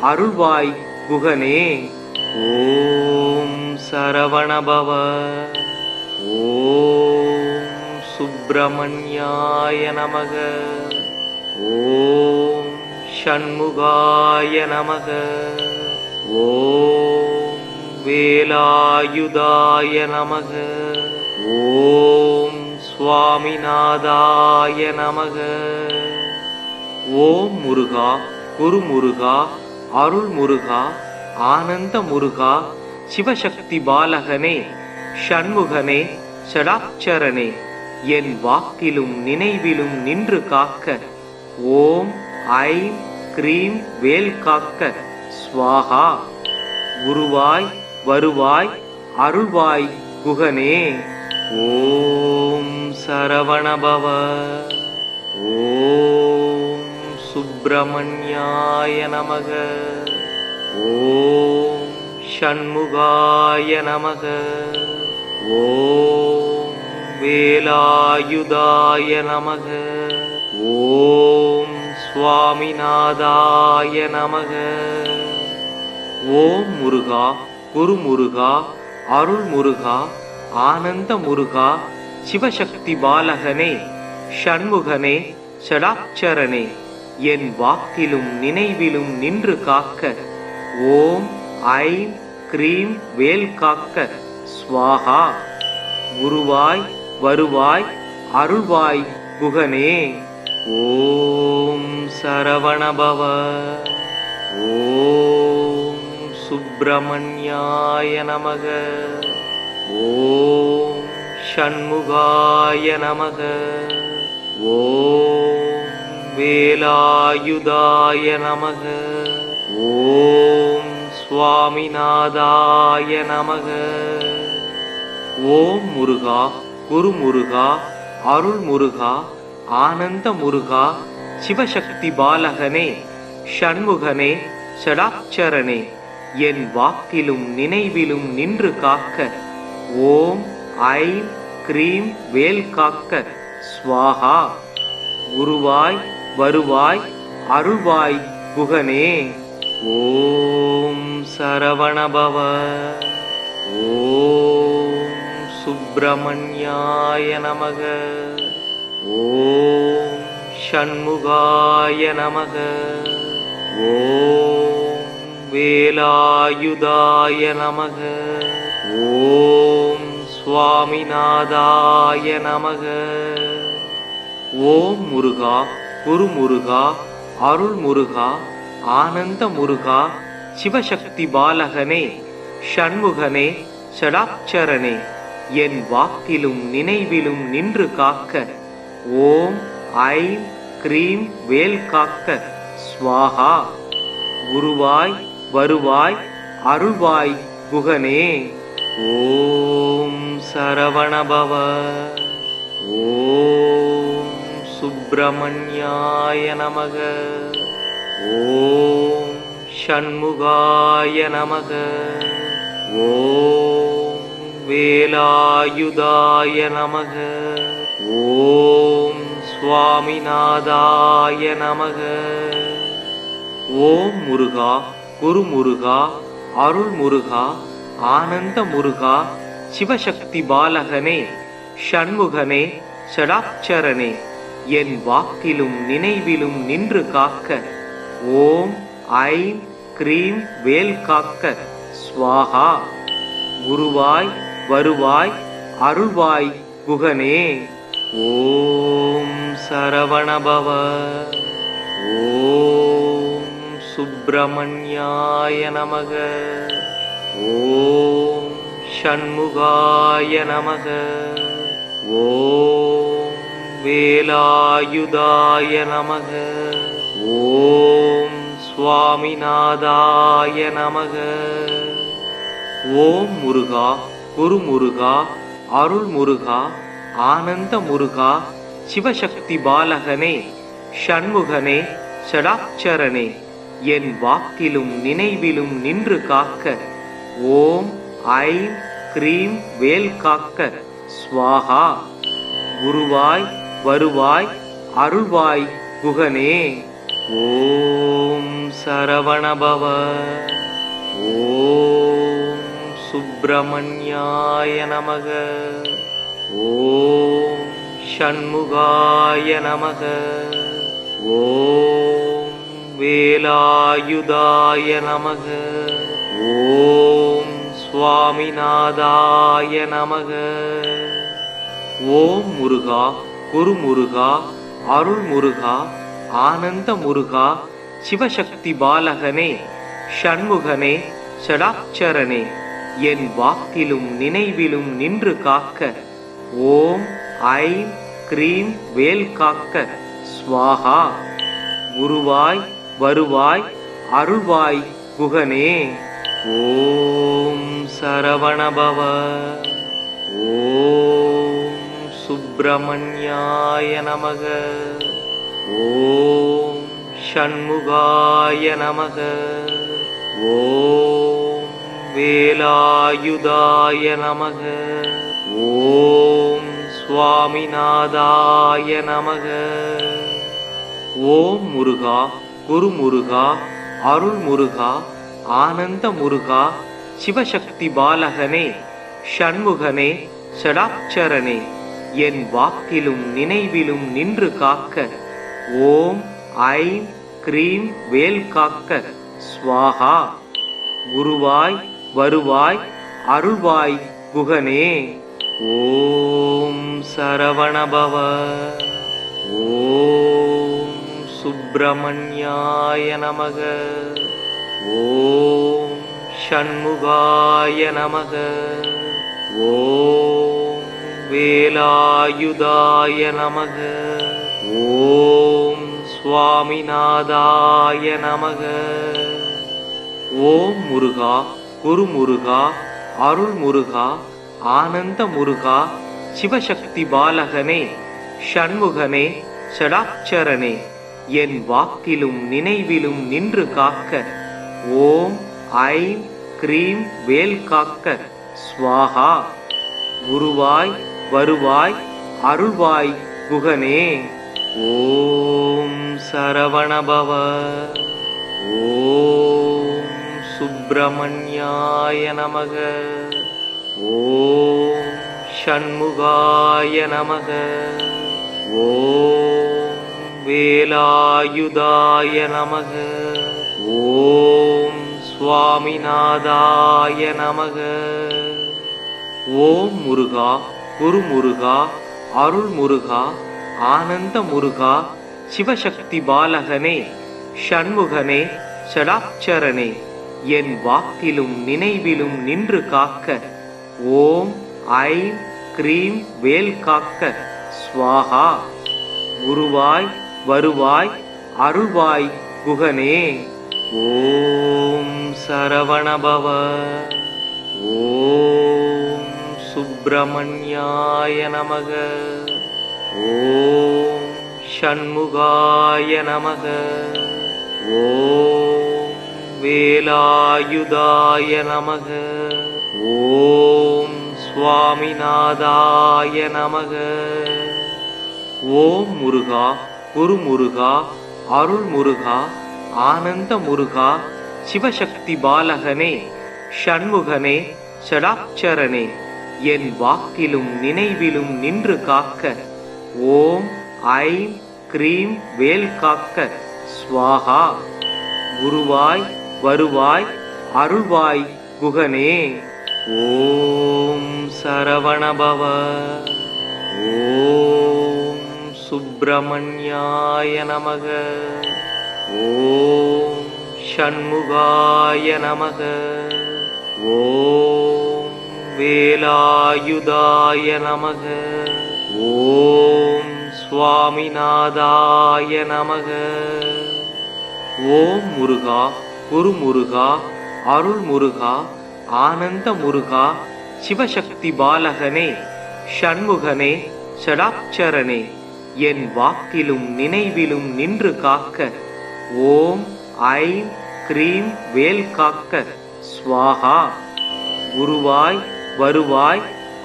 அருள்வாய் குகனே. ஓம் சரவணபவ. ஓம் சுப்பிரமணியாய நமக. ஓம் ஷண்முகாய நமக. ஓம் வேலாயுதாய நமக. ஓம் சுவாமிநாதாய நமக. ஓம் முருகா குரு முருகா அருள் முருகா ஆனந்த முருகா சிவசக்தி பாலகனே ஷண்முகனே ஷடாட்சரனே என் வாக்கிலும் நினைவிலும் நின்று காக்க ஓம் ஐம் க்ரீம் வேல் காக்க ஸ்வாஹா. குருவாய் வருவாய் அருள்வாய் குகனே. ஓம் சரவணபவ. ஓம் சுப்பிரமணியாய நமக. ஓம் ஷண்முகாய நமக. ஓம் வேலாயுதாய நமக. ஓம் சுவாமிநாதாய நமக. ஓம் முருகா குரு முருகா அருள் முருகா ஆனந்த முருகா சிவசக்தி பாலகனே ஷண்முகனே ஷடாட்சரனே என் வாக்கிலும் நினைவிலும் நின்று காக்க ஓம் ஐம் க்ரீம் வேல் காக்க ஸ்வாஹா. குருவாய் வருவாய் அருள்வாய் குகனே. ஓம் சரவணபவ. ஓம் சுப்பிரமணியாய நமக. ஓம் ஷண்முகாய நமக. ஓம் வேலாயுதாய நமக. ஓம் சுவாமிநாதாய நமக. ஓம் முருகா குரு முருகா அருள் முருகா ஆனந்த முருகா சிவசக்தி பாலகனே ஷண்முகனே ஷடாட்சரனே என் வாக்கிலும் நினைவிலும் நின்று காக்க ஓம் ஐம் க்ரீம் வேல் காக்க ஸ்வாஹா. குருவாய் வருவாய் அருள்வாய் குகனே. ஓம் சரவணபவ. ஓம் சுப்பிரமணியாய நமக. ஓம் ஷண்முகாய நமக. ஓம் வேலாயுதாய நமக. ஓம் சுவாமிநாதாய நமக. ஓம் முருகா குரு முருகா அருள் முருகா ஆனந்த முருகா சிவசக்தி பாலகனே ஷண்முகனே ஷடாட்சரனே என் வாக்கிலும் நினைவிலும் நின்று காக்க ஓம் ஐம் க்ரீம் வேல் காக்க ஸ்வாஹா. குருவாய் வருவாய் அருள்வாய் குகனே. ஓம் சரவணபவ. ஓம் சுப்பிரமணியாய நமக. ஓம் ஷண்முகாய நமக. ஓம் வேலாயுதாய நமக. ஓம் சுவாமிநாதாய நமக. ஓம் முருகா குரு முருகா அருள் முருகா ஆனந்த முருகா சிவசக்தி பாலகனே ஷண்முகனே ஷடாட்சரனே என் வாக்கிலும் நினைவிலும் நின்று காக்க ஓம் ஐம் க்ரீம் வேல் காக்க ஸ்வாஹா. குருவாய் வருவாய் அருள்வாய் குகனே. ஓம் சரவணபவ. ஓம் சுப்பிரமணியாய நமக. ஓம் ஷண்முகாய நமக. ஓம் வேலாயுதாய நமக. ஓம் சுவாமிநாதாய நமக. ஓம் முருகா குரு முருகா அருள் முருகா ஆனந்த முருகா சிவசக்தி பாலகனே ஷண்முகனே ஷடாட்சரனே என் வாக்கிலும் நினைவிலும் நின்று காக்க ஓம் ஐம் க்ரீம் வேல் காக்க ஸ்வாஹா. குருவாய் வருவாய் அருள்வாய் குகனே. ஓம் சரவணபவ. ஓம் சுப்பிரமணியாய நமக. ஓம் ஷண்முகாய நமக. ஓம் வேலாயுதாய நமக. ஓம் சுவாமிநாதாய நமக. ஓம் முருகா குரு முருகா அருள் முருகா ஆனந்த முருகா சிவசக்தி பாலகனே ஷண்முகனே ஷடாட்சரனே என் வாக்கிலும் நினைவிலும் நின்று காக்க ஓம் ஐம் க்ரீம் வேல் காக்க ஸ்வாஹா. குருவாய் வருவாய் அருள்வாய் குகனே. ஓம் சரவணபவ. ஓம் சுப்பிரமணியாய நமக. ஓம் ஷண்முகாய நமக. ஓம் வேலாயுதாய நமக. ஓம் சுவாமிநாதாய நமக. ஓம் முருகா குரு முருகா அருள் முருகா ஆனந்த முருகா சிவசக்தி பாலகனே ஷண்முகனே ஷடாட்சரனே என் வாக்கிலும் நினைவிலும் நின்று காக்க ஓம் ஐம் க்ரீம் வேல் காக்க ஸ்வாஹா. குருவாய் வருவாய் அருள்வாய் குகனே. ஓம் சரவணபவ. ஓம் சுப்பிரமணியாய நமக. ஓம் ஷண்முகாய நமக. ஓம் வேலாயுதாய நமக. ஓம் சுவாமிநாதாய நமக. ஓம் முருகா குரு முருகா அருள் முருகா ஆனந்த முருகா சிவசக்தி பாலகனே ஷண்முகனே ஷடாட்சரனே என் வாக்கிலும் நினைவிலும் நின்று காக்க ஓம் ஐம் க்ரீம் வேல் காக்க ஸ்வாஹா. குருவாய் வருவாய் அருள்வாய் குகனே. ஓம் சரவணபவ. ஓம் சுப்பிரமணியாய நமக. ஓம் ஷண்முகாய நமக. ஓம் வேலாயுதாய நமக. ஓம் சுவாமிநாதாய நமக. ஓம் முருகா குரு முருகா அருள் முருகா ஆனந்த முருகா சிவசக்தி பாலகனே ஷண்முகனே ஷடாட்சரனே என் வாக்கிலும் நினைவிலும் நின்று காக்க ஓம் ஐம் க்ரீம் வேல் காக்க ஸ்வாஹா. குருவாய் வருவாய் அருள்வாய் குகனே. ஓம் சரவணபவ. ஓம் சுப்பிரமணியாய நமக. ஓம் ஷண்முகாய நமக. ஓம் வேலாயுதாய நமக. ஓம் சுவாமிநாதாய நமக. ஓம் முருகா குரு முருகா அருள் முருகா ஆனந்த முருகா சிவசக்தி பாலகனே ஷண்முகனே ஷடாட்சரனே என் வாக்கிலும் நினைவிலும் நின்று காக்க ஓம் ஐம் க்ரீம் வேல் காக்க ஸ்வாஹா. குருவாய் வருவாய் அருள்வாய் குகனே. ஓம் சரவணபவ. ஓம் சுப்பிரமணியாய நமக. ஓம் ஷண்முகாய நமக. ஓம் வேலாயுதாய நமக. ஓம் சுவாமிநாதாய நமக. ஓம் முருகா குரு முருகா அருள் முருகா ஆனந்த முருகா சிவசக்தி பாலகனே ஷண்முகனே ஷடாட்சரனே என் வாக்கிலும் நினைவிலும் நின்று காக்க ஓம் ஐம் க்ரீம் வேல் காக்க ஸ்வாஹா. குருவாய் வருவாய்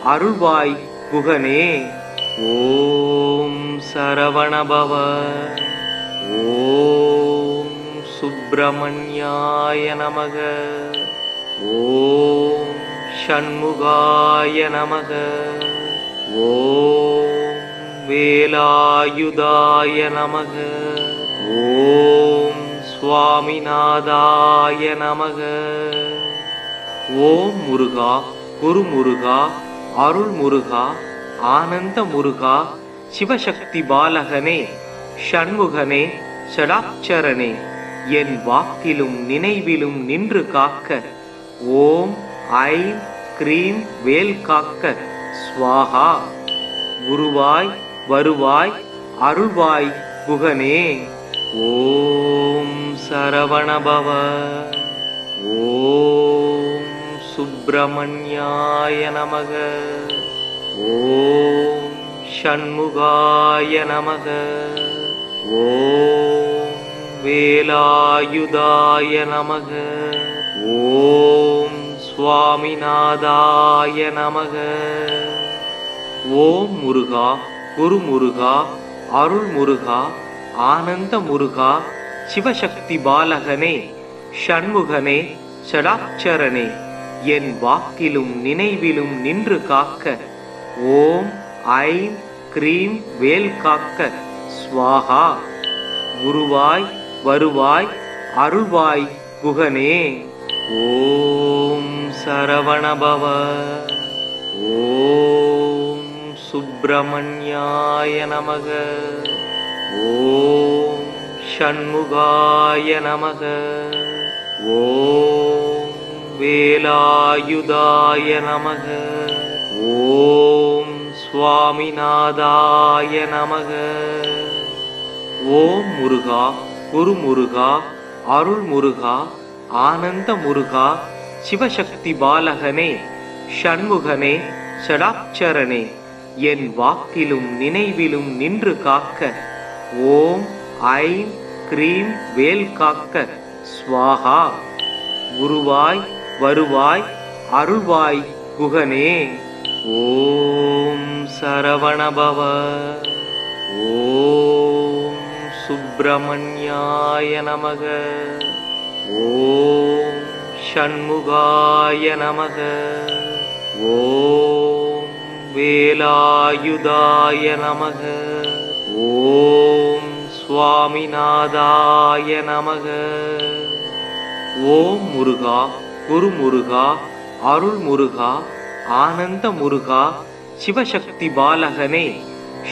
அருள்வாய் குகனே. ஓம் சரவணபவ. ஓம் சுப்பிரமணியாய நமக. ஓம் ஷண்முகாய நமக. ஓம் வேலாயுதாய நமக. ஓம் சுவாமிநாதாய நமக. ஓம் முருகா குரு முருகா அருள் முருகா ஆனந்த முருகா சிவசக்தி பாலகனே ஷண்முகனே ஷடாட்சரனே என் வாக்கிலும் நினைவிலும் நின்று காக்க ஓம் ஐம் க்ரீம் வேல் காக்க ஸ்வாஹா. குருவாய் வருவாய் அருள்வாய் குகனே. ஓம் சரவணபவ. ஓம் சுப்பிரமணியாய நமக. ஓம் ஷண்முகாய நமக. ஓம் வேலாயுதாய நமக. ஓம் சுவாமிநாதாய நமக. ஓம் முருகா குரு முருகா அருள் முருகா ஆனந்த முருகா சிவசக்தி பாலகனே ஷண்முகனே ஷடாட்சரனே என் வாக்கிலும் நினைவிலும் நின்று காக்க ஓம் ஐம் க்ரீம் வேல் காக்க ஸ்வாஹா. குருவாய் வருவாய் அருள்வாய் குகனே. ஓம் சரவணபவ. ஓம் சுப்பிரமணியாய நமக. ஓம் ஷண்முகாய நமக. ஓம் வேலாயுதாய நமக. ஓம் சுவாமிநாதாய நமக. ஓம் முருகா குரு முருகா அருள் முருகா ஆனந்த முருகா சிவசக்தி பாலகனே ஷண்முகனே ஷடாட்சரனே என் வாக்கிலும் நினைவிலும் நின்று காக்க ஓம் ஐம் க்ரீம் வேல் காக்க ஸ்வாஹா. குருவாய் வருவாய் அருள்வாய் குகனே. ஓம் சரவணபவ. ஓம் சுப்பிரமணியாய நமக. ஓம் ஷண்முகாய நமக. ஓம் வேலாயுதாய நமக. ஓம் சுவாமிநாதாய நமக. ஓம் முருகா, குருமுருகா, அருள்முருகா, ஆனந்த முருகா, சிவசக்தி பாலகனே,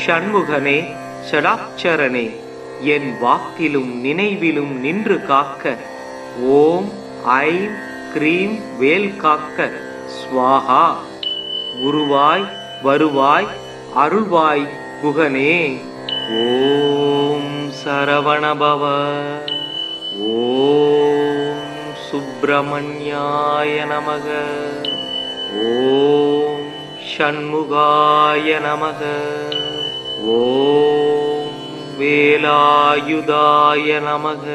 ஷண்முகனே, ஷடாட்சரனே, என் வாக்கிலும் நினைவிலும் நின்று காக்க. ஓம் ஐம் க்ரீம் வேல் காக்க ஸ்வாஹா. குருவாய் வருவாய் அருள்வாய் குகனே. ஓம் சரவணபவ. ஓம் சுப்பிரமணியாய நமக. ஓம் ஷண்முகாய நமக. ஓம் வேலாயுதாய நமக.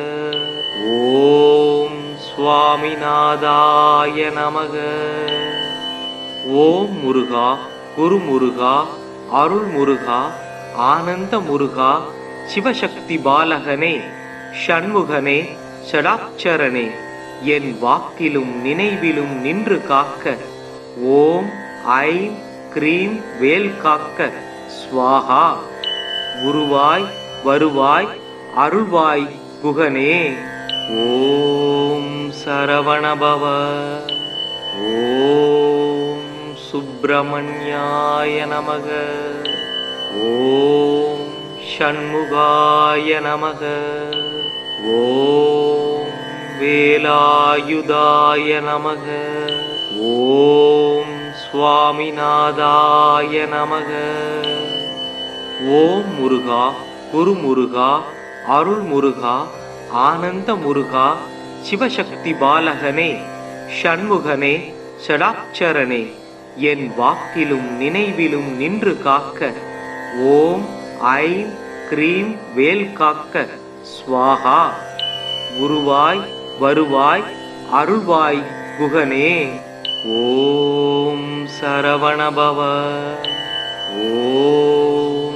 ஓம் சுவாமிநாதாய நமக. ஓம் முருகா, குருமுருகா, அருள்முருகா, ஆனந்த முருகா, சிவசக்தி பாலகனே, ஷண்முகனே, ஷடாட்சரனே, என் வாக்கிலும் நினைவிலும் நின்று காக்க. ஓம் ஐம் க்ரீம் வேல் காக்க ஸ்வாஹா. குருவாய் வருவாய் அருள்வாய் குகனே. ஓம் சரவணபவ. ஓம் சுப்பிரமணியாய நமக. ஓம் ஷண்முகாய நமக. ஓம் வேலாயுதாய நமக. ஓம் சுவாமிநாதாய நமக. ஓம் முருகா, குருமுருகா, அருள்முருகா, ஆனந்த முருகா, சிவசக்தி பாலகனே, ஷண்முகனே, ஷடாட்சரனே, என் வாக்கிலும் நினைவிலும் நின்று காக்க. ஓம் ஐம் க்ரீம் வேல் காக்க ஸ்வாஹா. குருவாய் வருவாய் அருள்வாய் குகனே. ஓம் சரவணபவ. ஓம்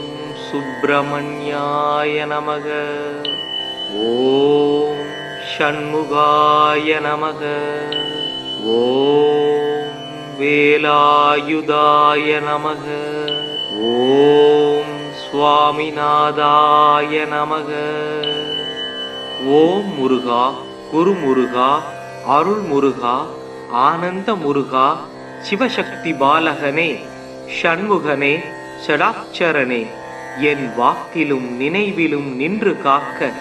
சுப்பிரமணியாய நமக. ஓம் ஷண்முகாய நமக. ஓம் வேலாயுதாய நமக. ஓம் சுவாமிநாதாய நமக. ஓம் முருகா, குருமுருகா, அருள்முருகா, ஆனந்த முருகா, சிவசக்தி பாலகனே, ஷண்முகனே, ஷடாட்சரனே, என் வாக்கிலும் நினைவிலும் நின்று காக்க.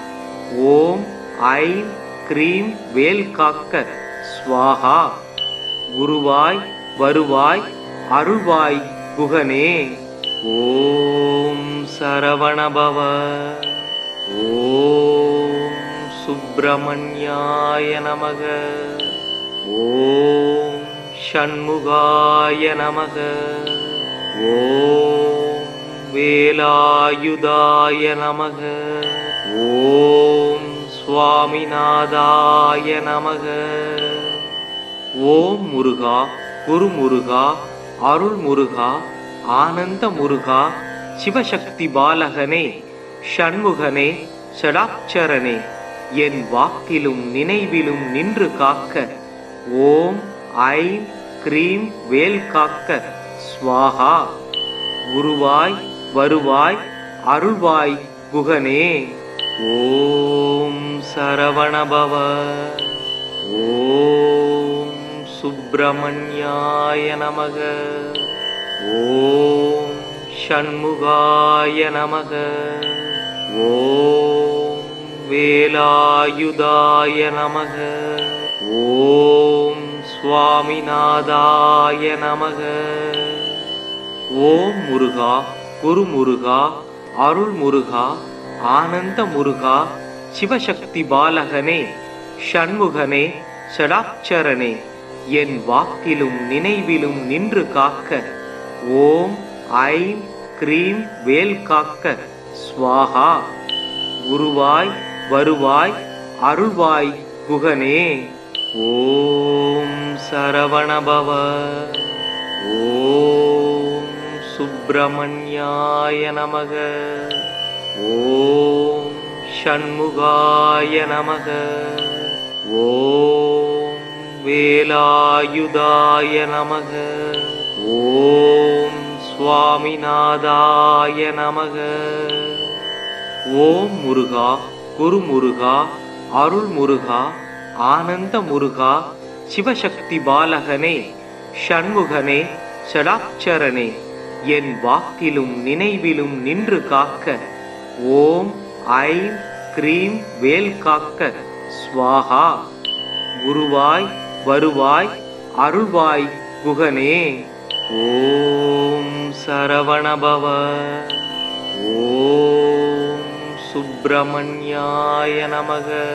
ஓம் ஐம் க்ரீம் வேல் காக்க ஸ்வாஹா. குருவாய் வருவாய் அருள்வாய் குகனே. ஓம் சரவணபவ. ஓம் சுப்பிரமணியாய நமக. ஓம் ஷண்முகாய நமக. ஓம் வேலாயுதாய நமக. ஓம் சுவாமிநாதாய நமக. ஓம் முருகா, குருமுருகா, அருள்முருகா, ஆனந்த முருகா, சிவசக்தி பாலகனே, ஷண்முகனே, ஷடாட்சரனே, என் வாக்கிலும் நினைவிலும் நின்று காக்க. ஓம் ஐம் க்ரீம் வேல் காக்க ஸ்வாஹா. குருவாய் வருவாய் அருள்வாய் குகனே. ஓம் சரவணபவ. ஓம் சுப்பிரமணியாய நமக. ஓம் ஷண்முகாய நமக. ஓம் வேலாயுதாய நமக. ஓம் சுவாமிநாதாய நமக. ஓம் முருகா, குருமுருகா, அருள்முருகா, ஆனந்த முருகா, சிவசக்தி பாலகனே, ஷண்முகனே, ஷடாட்சரனே, என் வாக்கிலும் நினைவிலும் நின்று காக்க. ஓம் ஐம் க்ரீம் வேல் காக்க ஸ்வாஹா. குருவாய் வருவாய் அருள்வாய் குகனே. ஓம் சரவணபவ. ஓம் சுப்பிரமணியாய நமக. ஓம் ஷண்முகாய நமக. ஓம் வேலாயுதாய நமக. ஓம் சுவாமிநாதாய நமக. ஓம் முருகா, குரு முருகா, அருள் முருகா, ஆனந்த முருகா, சிவசக்தி பாலகனே, ஷண்முகனே, ஷடாட்சரனே, என் வாக்கிலும் நினைவிலும் நின்று காக்க ஓம் ஐம் க்ரீம் வேல் காக்க ஸ்வாஹா. குருவாய் வருவாய் அருள்வாய் குகனே. ஓம் சரவணபவ. ஓம் சுப்பிரமணியாய நமக.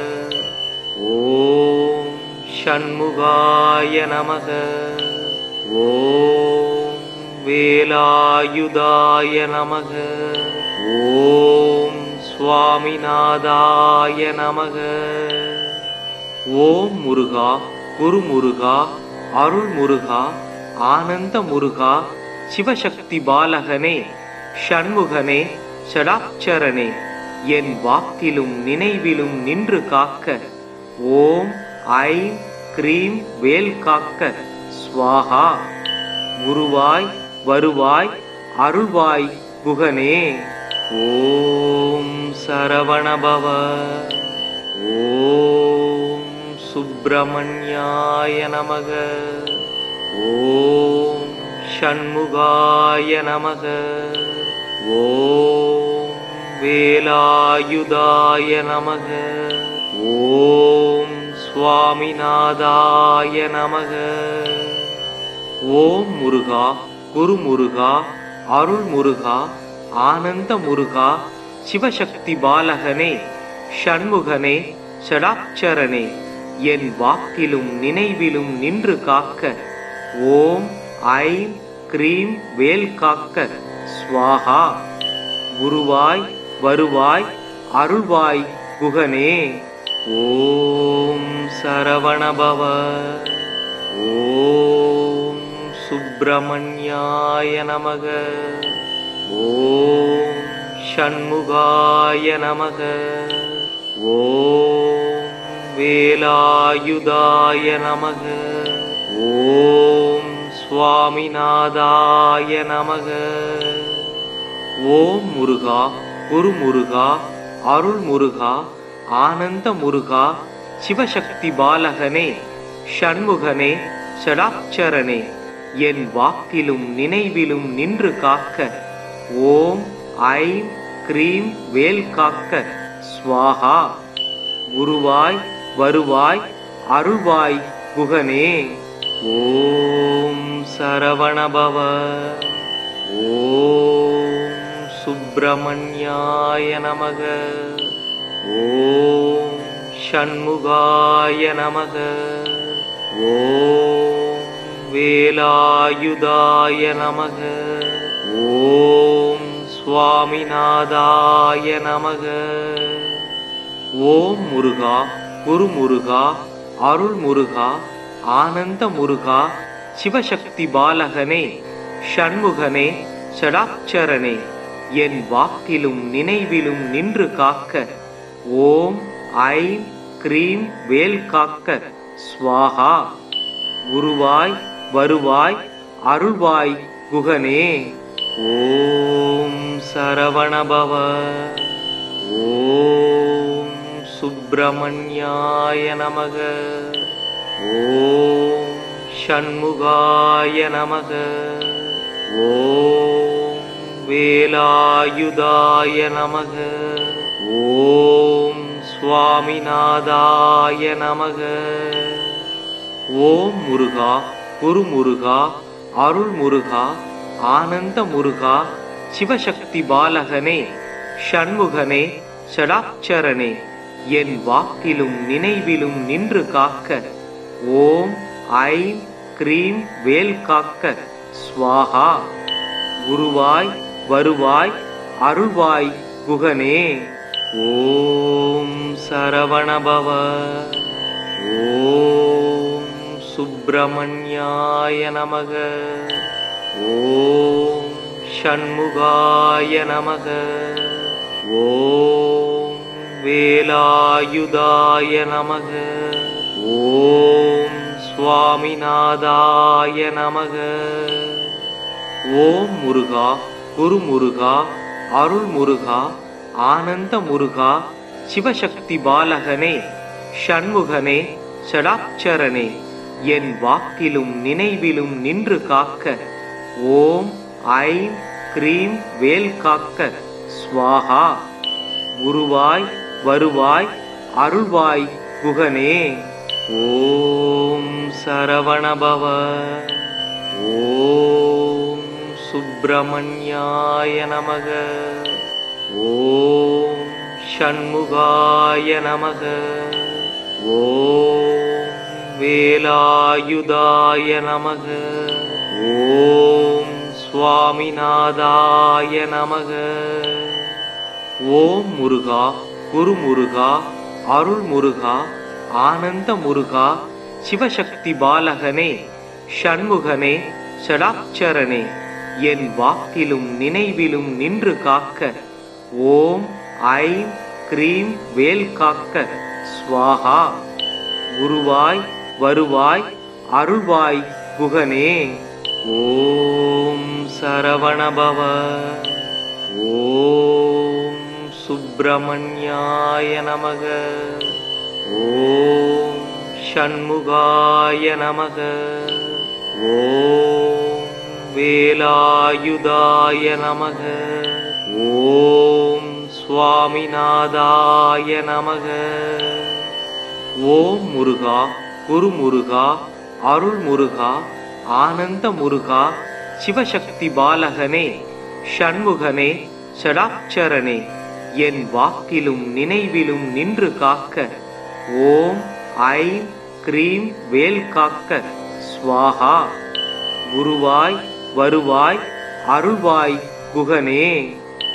ஓம் ஷண்முகாய நமக. ஓம் வேலாயுதாய நமக. ஓம் சுவாமிநாதாய நமக. ஓம் முருகா, குரு முருகா, அருள் முருகா, ஆனந்த முருகா, சிவசக்தி பாலகனே, ஷண்முகனே, ஷடாட்சரனே, என் வாக்கிலும் நினைவிலும் நின்று காக்க ஓம் ஐம் க்ரீம் வேல் காக்க ஸ்வாஹா. குருவாய் வருவாய் அருள்வாய் குகனே. ஓம் சரவணபவ. ஓம் சுப்பிரமணியாய நமக. ஓம் ஷண்முகாய நமக. ஓம் வேலாயுதாய நமக. ஓம் சுவாமிநாதாய நமக. ஓம் முருகா, குரு முருகா, அருள் முருகா, ஆனந்த முருகா, சிவசக்தி பாலகனே, ஷண்முகனே, ஷடாட்சரனே, என் வாக்கிலும் நினைவிலும் நின்று காக்க ஓம் ஐம் க்ரீம் வேல் காக்க ஸ்வாஹா. குருவாய் வருவாய் அருள்வாய் குகனே. ஓம் சரவணபவ. ஓம் சுப்பிரமணியாய நமக. ஓம் ஷண்முகாய நமக. ஓம் வேலாயுதாய நமக. ஓம் சுவாமிநாதாய நமக. ஓம் முருகா, குரு முருகா, அருள் முருகா, ஆனந்த முருகா, சிவசக்தி பாலகனே, ஷண்முகனே, ஷடாட்சரனே, என் வாக்கிலும் நினைவிலும் நின்று காக்க ஓம் ஐம் க்ரீம் வேல் காக்க ஸ்வாஹா. குருவாய் வருவாய் அருள்வாய் குகனே. ஓம் சரவணபவ. ஓம் சுப்பிரமணியாய நமக. ஓம் ஷண்முகாய நமக. ஓம் வேலாயுதாய நமக. ஓம் சுவாமிநாதாய நமக. ஓம் முருகா, குரு முருகா, அருள் முருகா, ஆனந்த முருகா, சிவசக்தி பாலகனே, ஷண்முகனே, ஷடாட்சரனே, என் வாக்கிலும் நினைவிலும் நின்று காக்க ஓம் ஐம் க்ரீம் வேல் காக்க ஸ்வாஹா. குருவாய் வருவாய் அருள்வாய் குகனே. ஓம் சரவணபவ. ஓம் சுப்பிரமணியாய நமக. ஓம் ஷண்முகாய நமக. ஓம் வேலாயுதாய நமக. ஓம் சுவாமிநாதாய நமக. ஓம் முருகா, குரு முருகா, அருள் முருகா, ஆனந்த முருகா, சிவசக்தி பாலகனே, ஷண்முகனே, ஷடாட்சரனே, என் வாக்கிலும் நினைவிலும் நின்று காக்க ஓம் ஐம் க்ரீம் வேல் காக்க ஸ்வாஹா. குருவாய் வருவாய் அருள்வாய் குகனே. ஓம் சரவணபவ. ஓம் சுப்பிரமணியாய நமக. ஓம் ஷண்முகாய நமக. ஓம் வேலாயுதாய நமக. ஓம் சுவாமிநாதாய நமக. ஓம் முருகா குருமுருகா அருள்முருகா ஆனந்த முருகா சிவசக்தி பாலகனே ஷண்முகனே ஷடாட்சரனே என் வாக்கிலும் நினைவிலும் நின்று காக்க ஓம் ஐம் க்ரீம் வேல் காக்க ஸ்வாஹா. குருவாய் வருவாய் அருள்வாய் குகனே. ஓம் சரவணபவ. ஓம் சுப்பிரமணியாய நமக. ஓம் ஷண்முகாய நமக. ஓம் வேலாயுதாய நமக. ஓம் சுவாமிநாதாய நமக. ஓம் முருகா குருமுருகா அருள்முருகா ஆனந்த முருகா சிவசக்தி பாலகனே ஷண்முகனே ஷடாட்சரனே என் வாக்கிலும் நினைவிலும் நின்று காக்க ஓம் ஐம் க்ரீம் வேல் காக்க ஸ்வாஹா. குருவாய் வருவாய் அருள்வாய் குகனே. ஓம் சரவணபவ. ஓம் சுப்பிரமணியாய நமக. ஓம் ஷண்முகாய நமக. ஓம் வேலாயுதாய நமக. ஓம் சுவாமிநாதாய நமக. ஓம் முருகா குருமுருகா அருள்முருகா ஆனந்த முருகா சிவசக்தி பாலகனே ஷண்முகனே ஷடாட்சரனே என் வாக்கிலும் நினைவிலும் நின்று காக்க ஓம் ஐம் க்ரீம் வேல் காக்க ஸ்வாஹா. குருவாய் வருவாய் அருள்வாய் குகனே.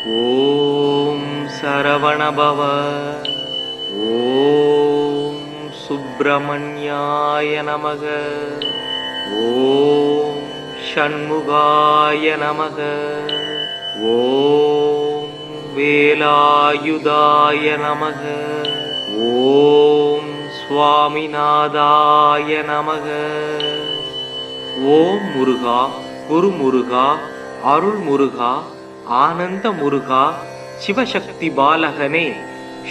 ஓம் சரவணபவ. ஓம் சுப்பிரமணியாய நமக. ஓம் ஷண்முகாய நமக. ஓம் வேலாயுதாய நமக. ஓம் சுவாமிநாதாய நமக. ஓம் முருகா குருமுருகா அருள்முருகா ஆனந்த முருகா சிவசக்தி பாலகனே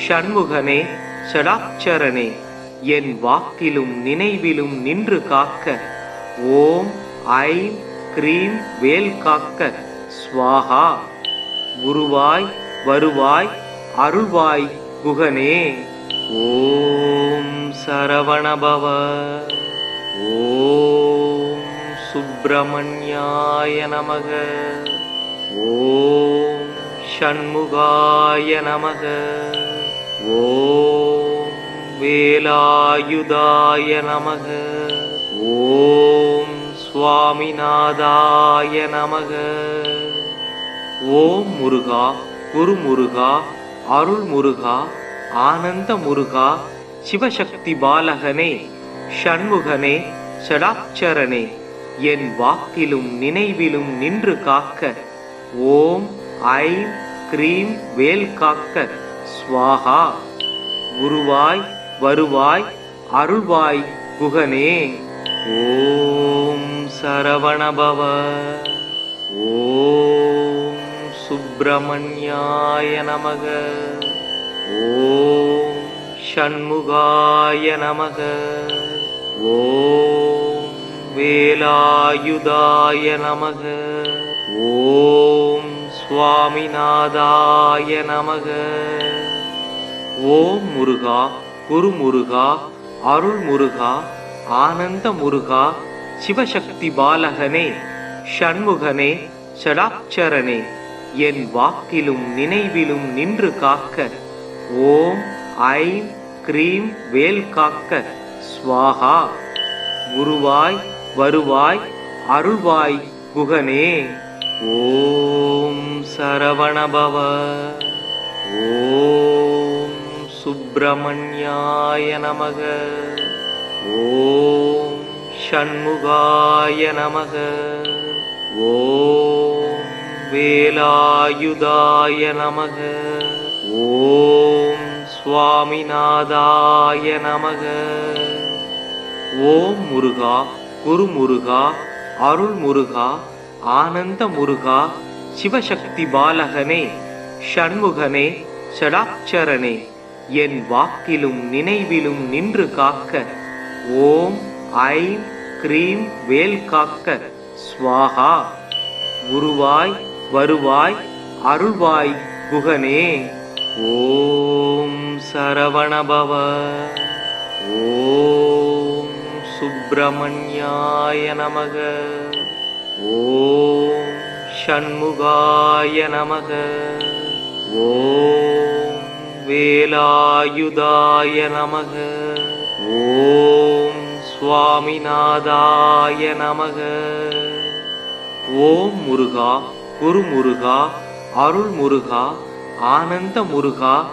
ஷண்முகனே ஷடாட்சரனே என் வாக்கிலும் நினைவிலும் நின்று காக்க ஓம் ஐம் க்ரீம் வேல் காக்க ஸ்வாஹா. குருவாய் வருவாய் அருள்வாய் குகனே. ஓம் சரவணபவ. ஓம் சுப்பிரமணியாய நமக. ஓம் ஷண்முகாய நமக. ஓம் வேலாயுதாய நமக. ஓம் சுவாமிநாதாய நமக. ஓம் முருகா குருமுருகா அருள்முருகா ஆனந்த முருகா சிவசக்தி பாலகனே ஷண்முகனே ஷடாட்சரனே என் வாக்கிலும் நினைவிலும் நின்று காக்க ஓம் ஐம் க்ரீம் வேல் காக்க ஸ்வாஹா. குருவாய் வருவாய் அருள்வாய் குகனே. ஓம் சரவணபவ. ஓம் சுப்பிரமணியாய நமக. ஓம் ஷண்முகாய நமக. ஓம் வேலாயுதாய நமக. ஓம் சுவாமிநாதாய நமக. ஓம் முருகா குருமுருகா அருள்முருகா ஆனந்த முருகா சிவசக்தி பாலகனே ஷண்முகனே ஷடாட்சரனே என் வாக்கிலும் நினைவிலும் நின்று காக்க ஓம் ஐம் க்ரீம் வேல் காக்க ஸ்வாஹா. குருவாய் வருவாய் அருள்வாய் குகனே. ஓம் சரவணபவ. ஓம் சுப்பிரமணியாய நமக. ஓம் ஷண்முகாய நமக. ஓம் வேலாயுதாய நமக. ஓம் சுவாமிநாதாய நமக. ஓம் முருகா குருமுருகா அருள்முருகா ஆனந்த முருகா சிவசக்தி பாலகனே ஷண்முகனே ஷடாட்சரனே என் வாக்கிலும் நினைவிலும் நின்று காக்க ஓம் ஐம் க்ரீம் வேல் காக்க ஸ்வாஹா. குருவாய் வருவாய் அருள்வாய் குகனே. ஓம் சரவணபவ. ஓம் சுப்பிரமணியாய நமக. ஓம் ஷண்முகாய நமக. ஓம் வேலாயுதாய நமக. ஓம் சுவாமிநாதாய நமக. ஓம் முருகா குருமுருகா அருள்முருகா ஆனந்த முருகா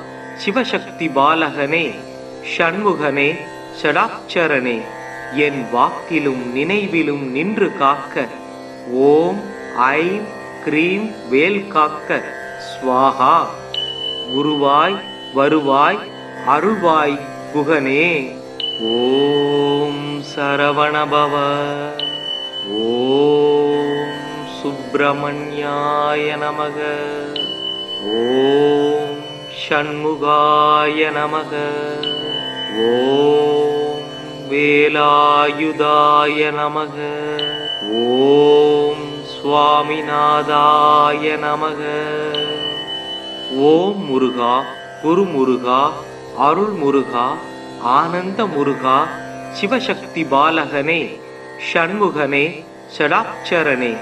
சிவசக்தி பாலகனே ஷண்முகனே ஷடாட்சரனே என் வாக்கிலும் நினைவிலும் நின்று காக்க ஓம் ஐம் க்ரீம் வேல் காக்க ஸ்வாஹா. குருவாய் வருவாய் அருள்வாய் குகனே. ஓம் சரவணபவ. ஓம் சுப்பிரமணியாய நமக. ஓம் ஷண்முகாய நமக. ஓம் வேலாயுதாய நமக. ஓம் சுவாமிநாதாய நமக. ஓம் முருகா குருமுருகா அருள்முருகா ஆனந்த முருகா சிவசக்தி பாலகனே ஷண்முகனே ஷடாட்சரனே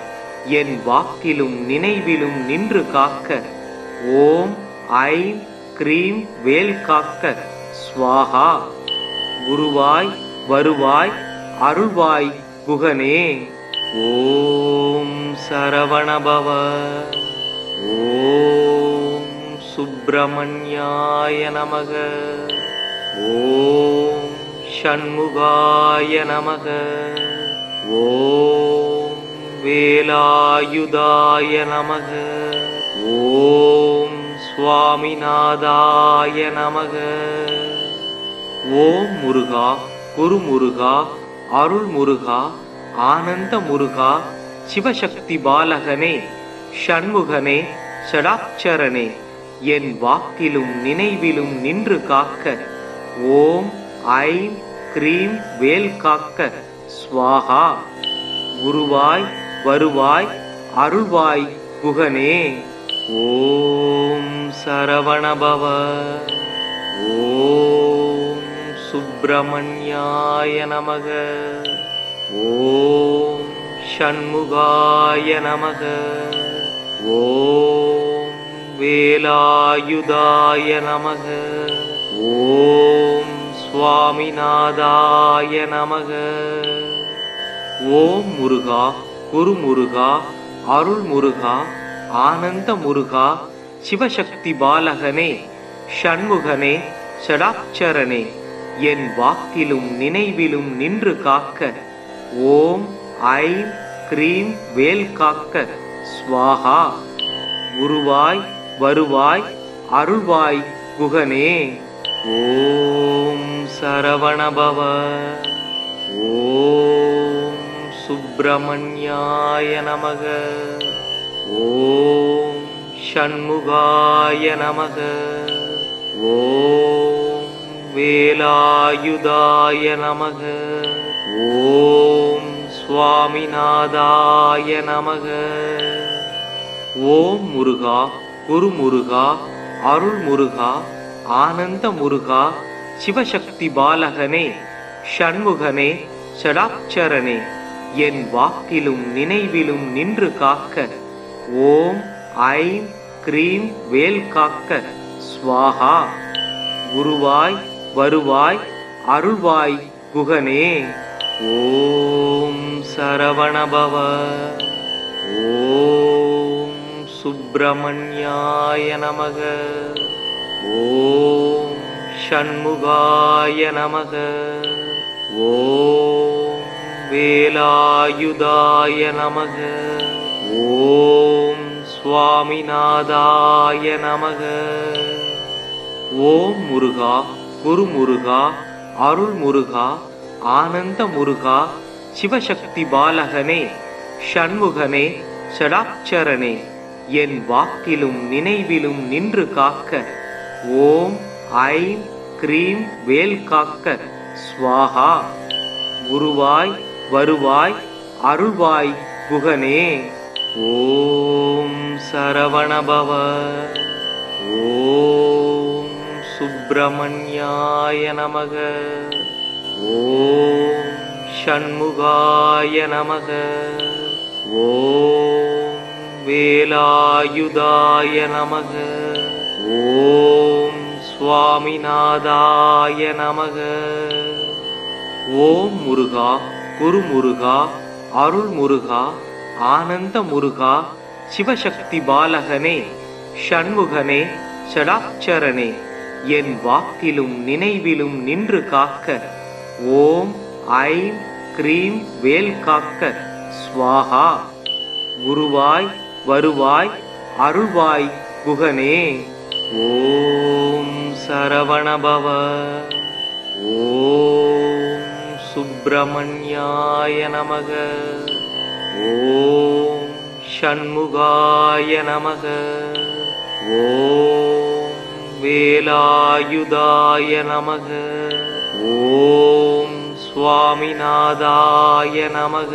என் வாக்கிலும் நினைவிலும் நின்று காக்க ஓம் ஐம் க்ரீம் வேல் காக்க ஸ்வாஹா. குருவாய் வருவாய் அருள்வாய் குகனே. ஓம் சரவணபவ. ஓம் சுப்பிரமணியாய நமக. ஓம் ஷண்முகாய நமக. ஓம் வேலாயுதாய நமக. ஓம் சுவாமிநாதாய நமக. ஓம் முருகா குருமுருகா அருள்முருகா ஆனந்த முருகா சிவசக்தி பாலகனே ஷண்முகனே ஷடாட்சரனே என் வாக்கிலும் நினைவிலும் நின்று காக்க ஓம் ஐம் க்ரீம் வேல் காக்க ஸ்வாஹா. குருவாய் வருவாய் அருள்வாய் குகனே. ஓம் சரவணபவ. ஓம் சுப்பிரமணியாய நமக. ஓம் ஷண்முகாய நமக. ஓம் வேலாயுதாய நமக. ஓம் சுவாமிநாதாய நமக. ஓம் முருகா குருமுருகா அருள்முருகா ஆனந்த முருகா சிவசக்தி பாலகனே ஷண்முகனே ஷடாட்சரனே என் வாக்கிலும் நினைவிலும் நின்று காக்க ஓம் ஐம் க்ரீம் வேல் காக்க ஸ்வாஹா. குருவாய் வருவாய் அருள்வாய் குகனே. ஓம் சரவணபவ. ஓம் சுப்பிரமணியாய நமக. ஓம் ஷண்முகாய நமக. ஓம் வேலாயுதாய நமக. ஓம் சுவாமிநாதாய நமக. ஓம் முருகா குருமுருகா அருள்முருகா ஆனந்த முருகா சிவசக்தி பாலகனே ஷண்முகனே ஷடாட்சரனே என் வாக்கிலும் நினைவிலும் நின்று காக்க ஓம் ஐம் க்ரீம் வேல் காக்க ஸ்வாஹா. குருவாய் வருவாய் அருள்வாய் குகனே. ஓம் சரவணபவ. ஓம் சுப்பிரமணியாய நமக. ஓம் ஷண்முகாய நமக. ஓம் வேலாயுதாய நமக. ஓம் சுவாமிநாதாய நமக. ஓம் முருகா குரு முருகா அருள் முருகா ஆனந்த முருகா சிவசக்தி பாலகனே ஷண்முகனே ஷடாட்சரனே என் வாக்கிலும் நினைவிலும் நின்று காக்க ஓம் ஐம் க்ரீம் வேல் காக்க ஸ்வாஹா. குருவாய் வருவாய் அருள்வாய் குகனே. ஓம் சரவணபவ. ஓம் சுப்பிரமணியாய நமக. ஓம் ஷண்முகாய நமக. ஓம் வேலாயுதாய நமக. ஓம் சுவாமிநாதாய நமக. ஓம் முருகா குரு முருகா அருள் முருகா ஆனந்த முருகா சிவசக்தி பாலகனே ஷண்முகனே ஷடாட்சரனே என் வாக்கிலும் நினைவிலும் நின்று காக்க ஓம் ஐம் க்ரீம் வேல் காக்க ஸ்வாஹா. குருவாய் வருவாய் அருள்வாய் குகனே. ஓம் சரவணபவ. ஓம் சுப்பிரமணியாய நமக. ஓம் ஷண்முகாய நமக. ஓம் வேலாயுதாய நமக. ஓம் சுவாமிநாதாய நமக.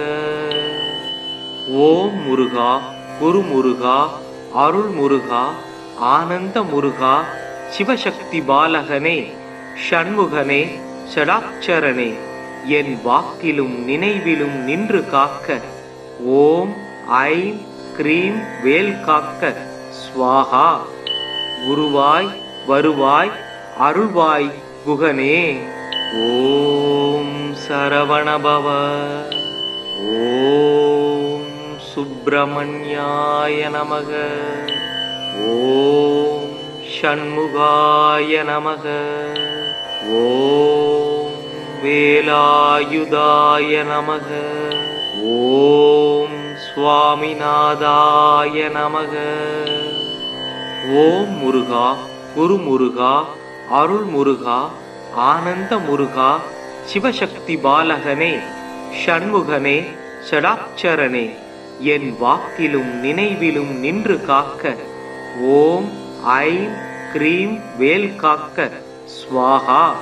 ஓம் முருகா குரு முருகா அருள் முருகா ஆனந்த முருகா சிவசக்தி பாலகனே ஷண்முகனே ஷடாட்சரனே என் வாக்கிலும் நினைவிலும் நின்று காக்க ஓம் ஐம் க்ரீம் வேல் காக்க ஸ்வாஹா. குருவாய் வருவாய் அருள்வாய் குகனே. ஓம் சரவணபவ. ஓம் சுப்பிரமணியாய நமக. ஓம் ஷண்முகாய நமக. ஓம் வேலாயுதாய நமக. ஓம் சுவாமிநாதாய நமக. ஓம் முருகா குரு முருகா அருள் முருகா ஆனந்த முருகா சிவசக்தி பாலகனே ஷண்முகனே ஷடாட்சரனே என் வாக்கிலும் நினைவிலும் நின்று காக்க ஓம் ஐம் க்ரீம் வேல் காக்க ஸ்வாஹா.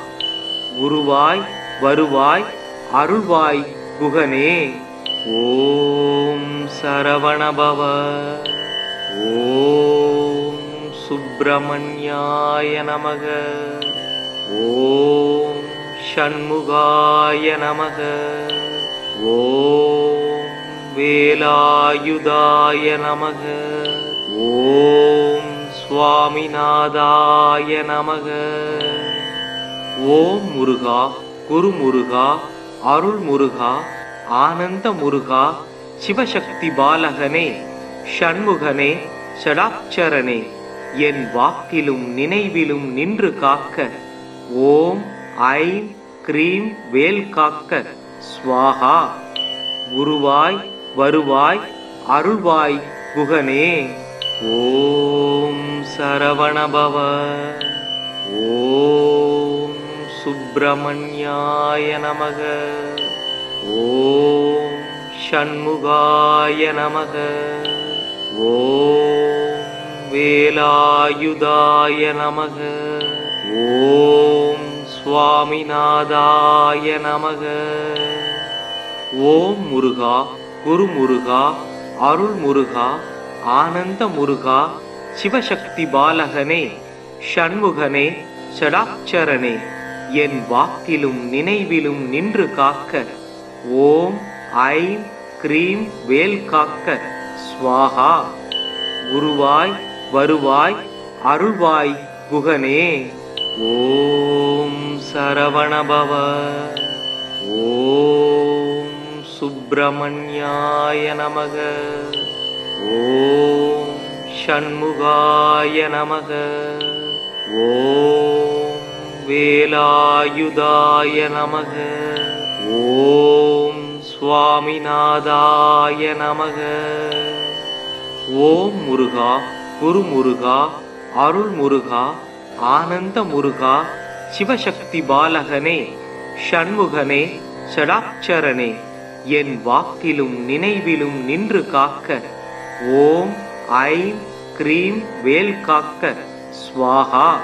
குருவாய் வருவாய் அருள்வாய் குகனே. ஓம் சரவணபவ. ஓம் சுப்பிரமணியாய நமக. ஓம் ஷண்முகாய நமக. ஓம் வேலாயுதாய நமக. ஓம் சுவாமிநாதாய நமக. ஓம் முருகா குரு முருகா அருள் முருகா ஆனந்த முருகா சிவசக்தி பாலகனே ஷண்முகனே ஷடாட்சரனே என் வாக்கிலும் நினைவிலும் நின்று காக்க ஓம் ஐம் க்ரீம் வேல் காக்க ஸ்வாஹா. குருவாய் வருவாய் அருள்வாய் குகனே. ஓம் சரவணபவ. ஓம் சுப்பிரமணியாய நமக. ஓம் ஷண்முகாய நமக. ஓம் வேலாயுதாய நமக. ஓம் சுவாமிநாதாய நமக. ஓம் முருகா குரு முருகா அருள் முருகா ஆனந்த முருகா சிவசக்தி பாலகனே ஷண்முகனே ஷடாட்சரனே என் வாக்கிலும் நினைவிலும் நின்று காக்க ஓம் ஐம் க்ரீம் வேல் காக்க ஸ்வாஹா. குருவாய் வருவாய் அருள்வாய் குகனே. ஓம் சரவணபவ. ஓம் சுப்பிரமணியாய நமக. ஓம் ஷண்முகாய நமக. ஓம் வேலாயுதாய நமக. ஓம் சுவாமிநாதாய நமக. ஓம் முருகா குரு முருகா அருள் முருகா ஆனந்த முருகா சிவசக்தி பாலகனே ஷண்முகனே ஷடாட்சரனே என் வாக்கிலும் நினைவிலும் நின்று காக்க ஓம் ஐம் க்ரீம் வேல் காக்க ஸ்வாஹா.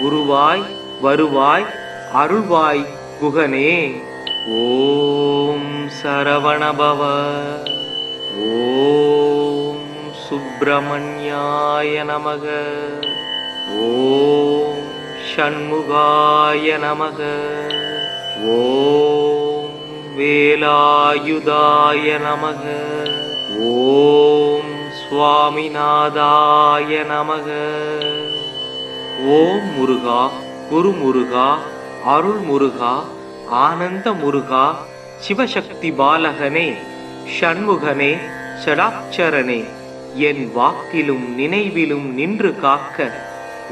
குருவாய் வருவாய் அருள்வாய் குகனே. ஓம் சரவணபவ. ஓம் சுப்பிரமணியாய நமக. ஓம் ஷண்முகாய நமக. ஓம் வேலாயுதாய நமக. ஓம் சுவாமிநாதாய நமக. ஓம் முருகா குரு முருகா அருள் முருகா ஆனந்த முருகா சிவசக்தி பாலகனே ஷண்முகனே ஷடாட்சரனே என் வாக்கிலும் நினைவிலும் நின்று காக்க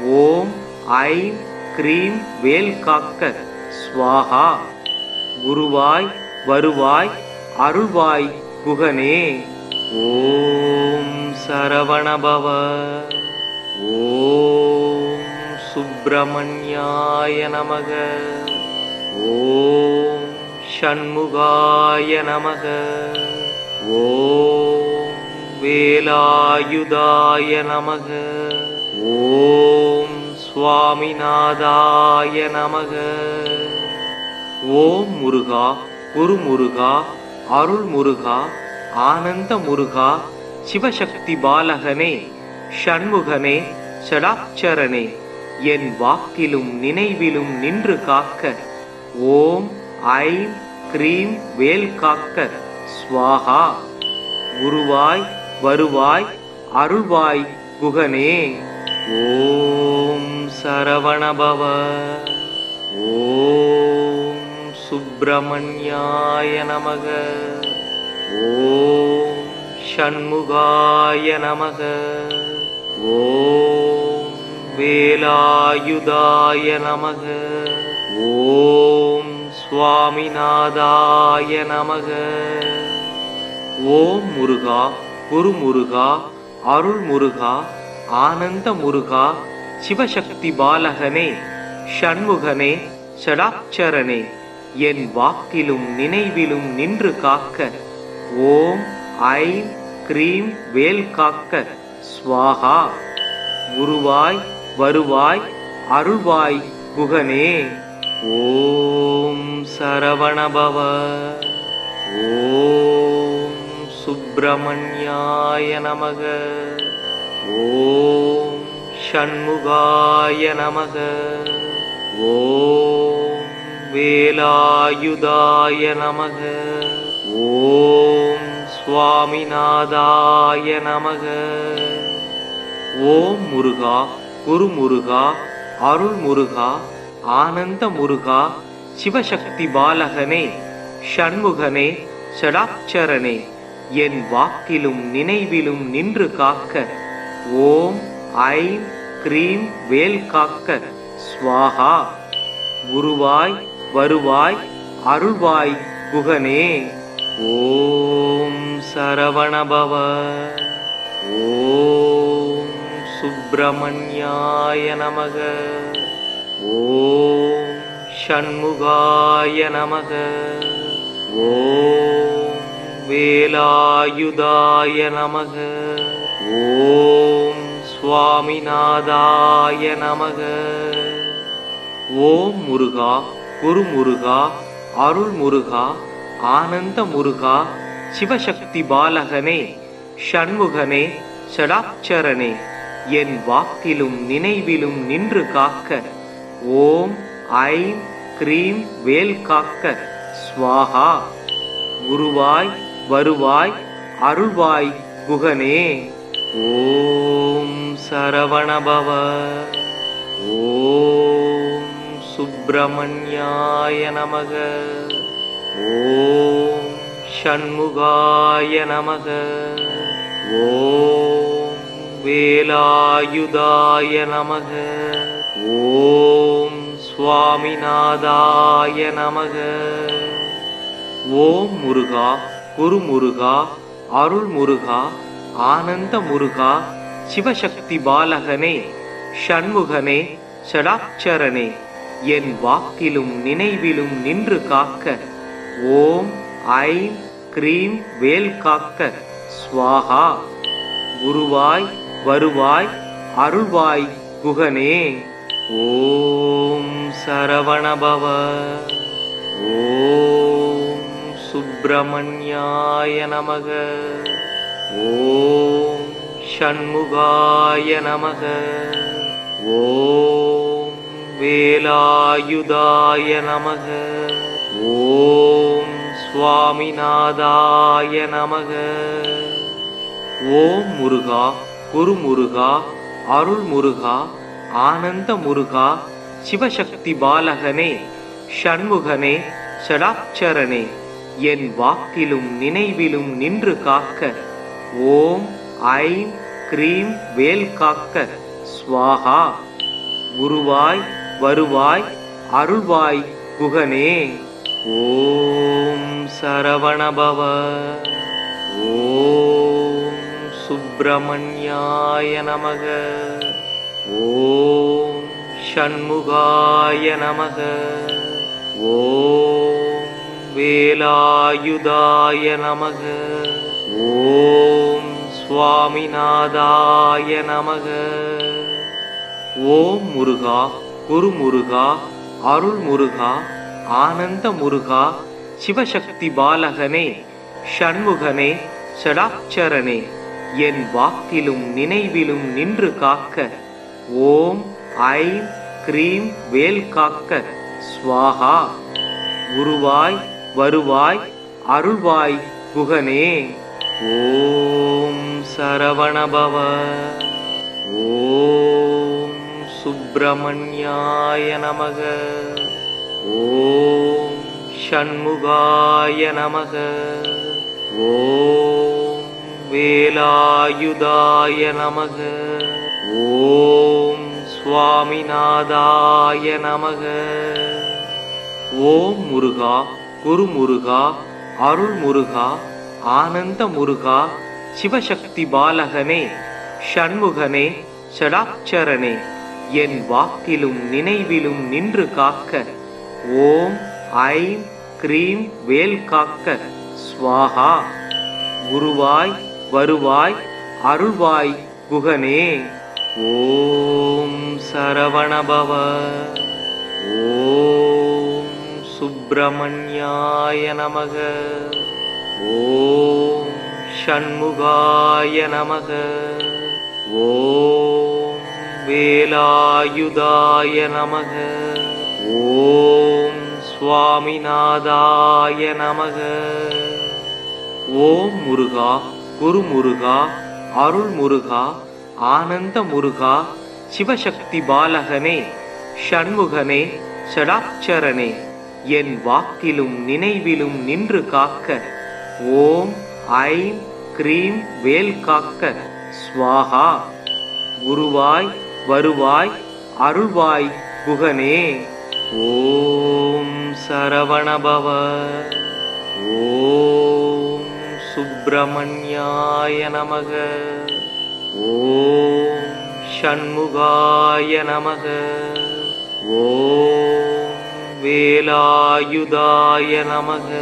ஓம் ஐம் க்ரீம் வேல் காக்க ஸ்வாஹா. குருவாய் வருவாய் அருள்வாய் குகனே. ஓம் சரவணபவ. ஓம் சுப்பிரமணியாய நமக. ஓம் ஷண்முகாய நமக. ஓம் வேலாயுதாய நமக. ஓம் சுவாமிநாதாய நமக. ஓம் முருகா குரு முருகா அருள் முருகா ஆனந்த முருகா சிவசக்தி பாலகனே ஷண்முகனே ஷடாட்சரனே என் வாக்கிலும் நினைவிலும் நின்று காக்க ஓம் ஐம் க்ரீம் வேல் காக்க ஸ்வாஹா. குருவாய் வருவாய் அருள்வாய் குகனே. ஓம் சரவணபவ. ஓம் சுப்பிரமணியாய நமக. ஓம் ஷண்முகாய நமக. ஓம் வேலாயுதாய நமக. ஓம் சுவாமிநாதாய நமக. ஓம் முருகா குரு முருகா அருள் முருகா ஆனந்த முருகா சிவசக்தி பாலகனே ஷண்முகனே ஷடாட்சரனே என் வாக்கிலும் நினைவிலும் நின்று காக்க ஓம் ஐம் க்ரீம் வேல் காக்க ஸ்வாஹா. குருவாய் வருவாய் அருள்வாய் குகனே. ஓம் சரவணபவ. ஓம் சுப்பிரமணியாய நமக. ஓம் ஷண்முகாய நமக. ஓம் வேலாயுதாய நமக. ஓம் சுவாமிநாதாய நமக. ஓம் முருகா குரு முருகா அருள் முருகா ஆனந்த முருகா சிவசக்தி பாலகனே ஷண்முகனே ஷடாட்சரனே என் வாக்கிலும் நினைவிலும் நின்று காக்க ஓம் ஐம் க்ரீம் வேல் காக்க ஸ்வாஹா. குருவாய் வருவாய் அருள்வாய் குகனே. ஓம் சரவணபவ. ஓம் சுப்பிரமணியாய நமக. ஓம் ஷண்முகாய நமக. ஓம் வேலாயுதாய நமக. ஓம் சுவாமிநாதாய நமக. ஓம் முருகா குரு முருகா அருள் முருகா ஆனந்த முருகா சிவசக்தி பாலகனே ஷண்முகனே ஷடாட்சரனே என் வாக்கிலும் நினைவிலும் நின்று காக்க ஓம் ஐம் க்ரீம் வேல் காக்க ஸ்வாஹா. குருவாய் வருவாய் அருள்வாய் குகனே. ஓம் சரவணபவ. ஓம் சுப்பிரமணியாய நமக. ஓம் ஷண்முகாய நமக. ஓம் வேலாயுதாய நமக. ஓம் சுவாமிநாதாய நமக. ஓம் முருகா குரு முருகா அருள் முருகா ஆனந்த முருகா சிவசக்தி பாலகனே ஷண்முகனே ஷடாட்சரனே என் வாக்கிலும் நினைவிலும் நின்று காக்க ஓம் ஐம் க்ரீம் வேல் காக்க ஸ்வாஹா. குருவாய் வருவாய் அருள்வாய் குகனே. ஓம் சரவணபவ. ஓம் சுப்பிரமணியாய நமக. ஓம் ஷண்முகாய நமக. ஓம் வேலாயுதாய நமக. ஓம் சுவாமிநாதாய நமக. ஓம் முருகா குரு முருகா அருள் முருகா ஆனந்த முருகா சிவசக்தி பாலகனே ஷண்முகனே ஷடாட்சரனே என் வாக்கிலும் நினைவிலும் நின்று காக்க ஓம் ஐம் க்ரீம் வேல் காக்க ஸ்வாஹா. குருவாய் வருவாய் அருள்வாய் குகனே. ஓம் சரவணபவ. ஓம் சுப்பிரமணியாய நமக. ஓம் ஷண்முகாய நமக. ஓம் வேலாயுதாய நமக. ஓம் சுவாமிநாதாய நமக. ஓம் முருகா குரு முருகா அருள் முருகா ஆனந்த முருகா சிவசக்தி பாலகனே ஷண்முகனே ஷடாட்சரனே என் வாக்கிலும் நினைவிலும் நின்று காக்க ஓம் ஐம் க்ரீம் வேல் காக்க ஸ்வாஹா. குருவாய் வருவாய் அருள்வாய் குகனே. ஓம் சரவணபவ. ஓம் சுப்பிரமணியாய நமக. ஓம் ஷண்முகாய நமக. ஓம் வேலாயுதாய நமக. ஓம் சுவாமிநாதாய நமக. ஓம் முருகா குரு முருகா அருள் முருகா ஆனந்த முருகா சிவசக்தி பாலகனே ஷண்முகனே ஷடாட்சரனே என் வாக்கிலும் நினைவிலும் நின்று காக்க ஓம் ஐம் க்ரீம் வேல் காக்க ஸ்வாஹா. குருவாய் வருவாய் அருள்வாய் குகனே. ஓம் சரவணபவ. ஓம் சுப்பிரமணியாய நமக. ஓம் ஷண்முகாய நமக. ஓம் வேலாயுதாய நமக. ஓம் சுவாமிநாதாய நமக. ஓம் முருகா குரு முருகா அருள் முருகா ஆனந்த முருகா சிவசக்தி பாலகனே ஷண்முகனே ஷடாட்சரனே என் வாக்கிலும் நினைவிலும் நின்று காக்க ஓம் ஐம் க்ரீம் வேல் காக்க ஸ்வாஹா. குருவாய் வருவாய் அருள்வாய் குகனே. ஓம் சரவணபவ. ஓம் சுப்பிரமணியாய நமக. ஓம் ஷண்முகாய நமக. ஓம் வேலாயுதாய நமக.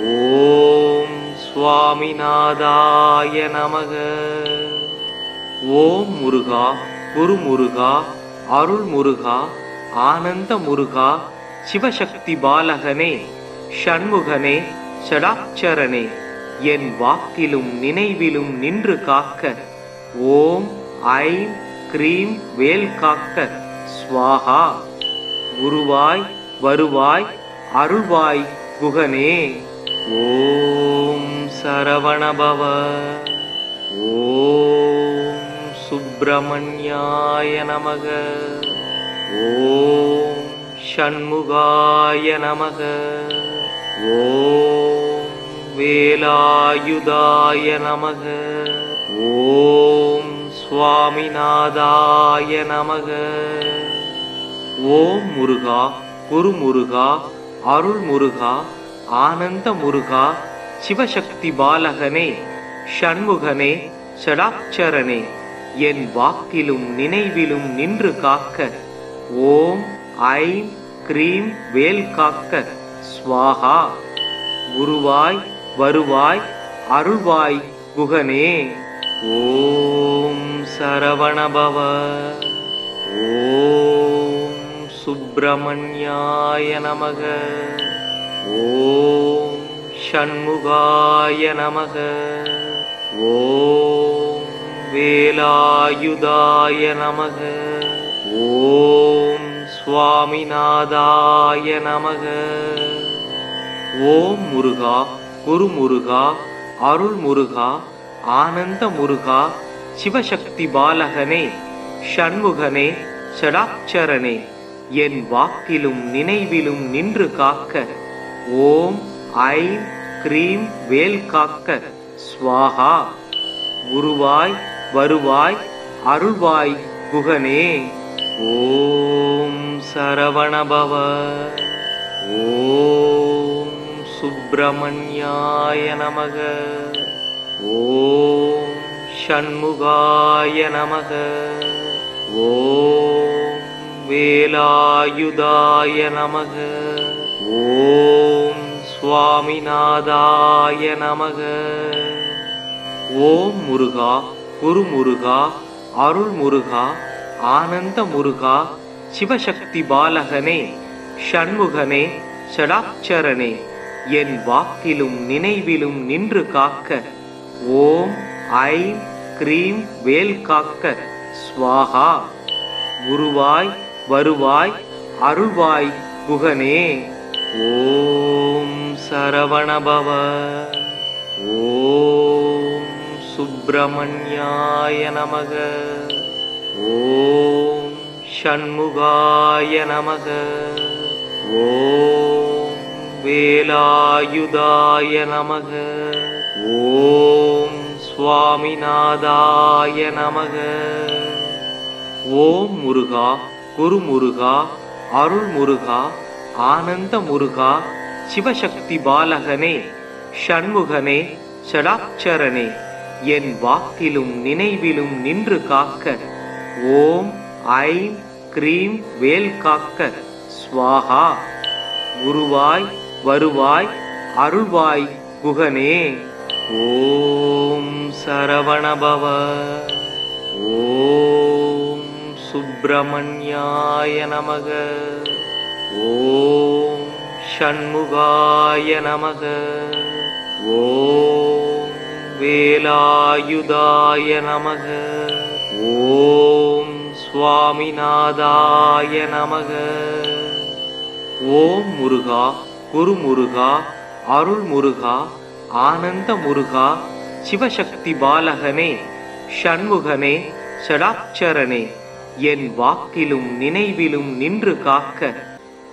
ஓம் சுவாமிநாதாய நமக. ஓம் முருகா குரு முருகா அருள் முருகா ஆனந்த முருகா சிவசக்தி பாலகனே ஷண்முகனே ஷடாட்சரனே என் வாக்கிலும் நினைவிலும் நின்று காக்க ஓம் ஐம் க்ரீம் வேல் காக்க ஸ்வாஹா. குருவாய் வருவாய் அருள்வாய் குகனே. ஓம் சரவணபவ. ஓம் சுப்பிரமணியாய நமக. ஓம் ஷண்முகாய நமக. ஓம் வேலாயுதாய நமக. ஓம் சுவாமிநாதாய நமக. ஓம் முருகா குரு முருகா அருள் முருகா ஆனந்த முருகா சிவசக்தி பாலகனே ஷண்முகனே ஷடாட்சரனே என் வாக்கிலும் நினைவிலும் நின்று காக்க ஓம் ஐம் க்ரீம் வேல் காக்க ஸ்வாஹா. குருவாய் வருவாய் அருள்வாய் குகனே. ஓம் சரவணபவ. ஓம் சுப்பிரமணியாய நமக. ஓம் ஷண்முகாய நமக. ஓம் வேலாயுதாய நமக. ஓம் சுவாமிநாதாய நமக. ஓம் முருகா குரு முருகா அருள் முருகா ஆனந்த முருகா சிவசக்தி பாலகனே ஷண்முகனே ஷடாட்சரனே என் வாக்கிலும் நினைவிலும் நின்று காக்க ஓம் ஐம் க்ரீம் வேல் காக்க ஸ்வாஹா. குருவாய் வருவாய் அருள்வாய் குகனே. ஓம் சரவணபவ. ஓம் சுப்பிரமணியாய நமக. ஓம் ஷண்முகாய நமக. ஓம் வேலாயுதாய நமக. ஓம் சுவாமிநாதாய நமக. ஓம் முருகா குரு முருகா அருள் முருகா ஆனந்த முருகா சிவசக்தி பாலகனே ஷண்முகனே ஷடாட்சரனே என் வாக்கிலும் நினைவிலும் நின்று காக்க ஓம் ஐம் க்ரீம் வேல் காக்க ஸ்வாஹா. குருவாய் வருவாய் அருள்வாய் குகனே. ஓம் சரவணபவ. ஓம் சுப்பிரமணியாய நமக. ஓம் ஷண்முகாய நமக. ஓம் வேலாயுதாய நமக. ஓம் சுவாமிநாதாய நமக. ஓம் முருகா குரு முருகா அருள் முருகா ஆனந்த முருகா சிவசக்தி பாலகனே ஷண்முகனே ஷடாட்சரனே என் வாக்கிலும் நினைவிலும் நின்று காக்க ஓம் ஐம் க்ரீம் வேல் காக்க ஸ்வாஹா. குருவாய் வருவாய் அருள்வாய் குகனே. ஓம் சரவணபவ. ஓம் சுப்பிரமணியாய நமக. ஓம் ஷண்முகாய நமக. ஓம் வேலாயுதாய நமக. ஓம் சுவாமிநாதாய நமக. ஓம் முருகா குரு முருகா அருள் முருகா ஆனந்த முருகா சிவசக்தி பாலகனே ஷண்முகனே ஷடாட்சரனே என் வாக்கிலும் நினைவிலும் நின்று காக்க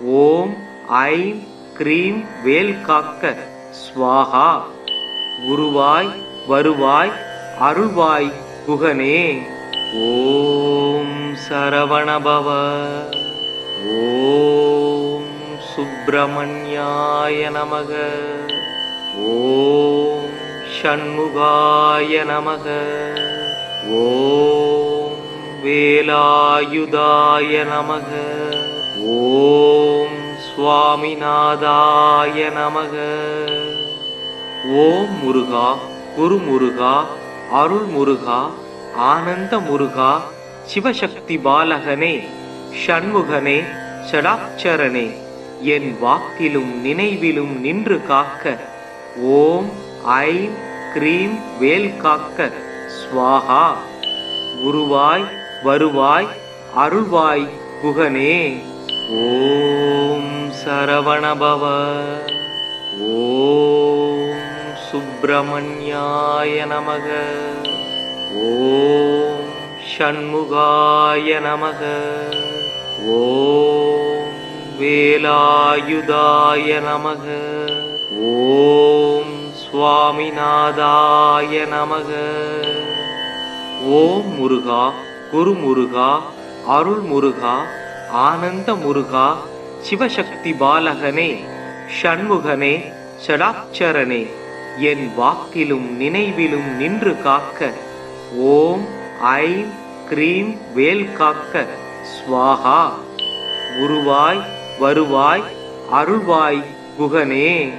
ஓம் ஐம் க்ரீம் வேல் காக்க ஸ்வாஹா. குருவாய் வருவாய் அருள்வாய் குகனே. ஓம் சரவணபவ. ஓம் சுப்பிரமணியாய நமக. ஓம் ஷண்முகாய நமக. ஓம் வேலாயுதாய நமக. ஓம் சுவாமிநாதாய நமக. ஓம் முருகா குரு முருகா அருள் முருகா ஆனந்த முருகா சிவசக்தி பாலகனே ஷண்முகனே ஷடாட்சரனே என் வாக்கிலும் நினைவிலும் நின்று காக்க ஓம் ஐம் க்ரீம் வேல் காக்க ஸ்வாஹா. குருவாய் வருவாய் அருள்வாய் குகனே. ஓம் சரவணபவ. ஓம் சுப்பிரமணியாய நமக. ஓம் ஷண்முகாய நமக. ஓம் வேலாயுதாய நமக. ஓம் சுவாமிநாதாய நமக. ஓம் முருகா குரு முருகா அருள் முருகா ஆனந்த முருகா சிவசக்தி பாலகனே ஷண்முகனே ஷடாட்சரனே என் வாக்கிலும் நினைவிலும் நின்று காக்க ஓம் ஐம் க்ரீம் வேல் காக்க ஸ்வாஹா. குருவாய் வருவாய் அருள்வாய் குகனே.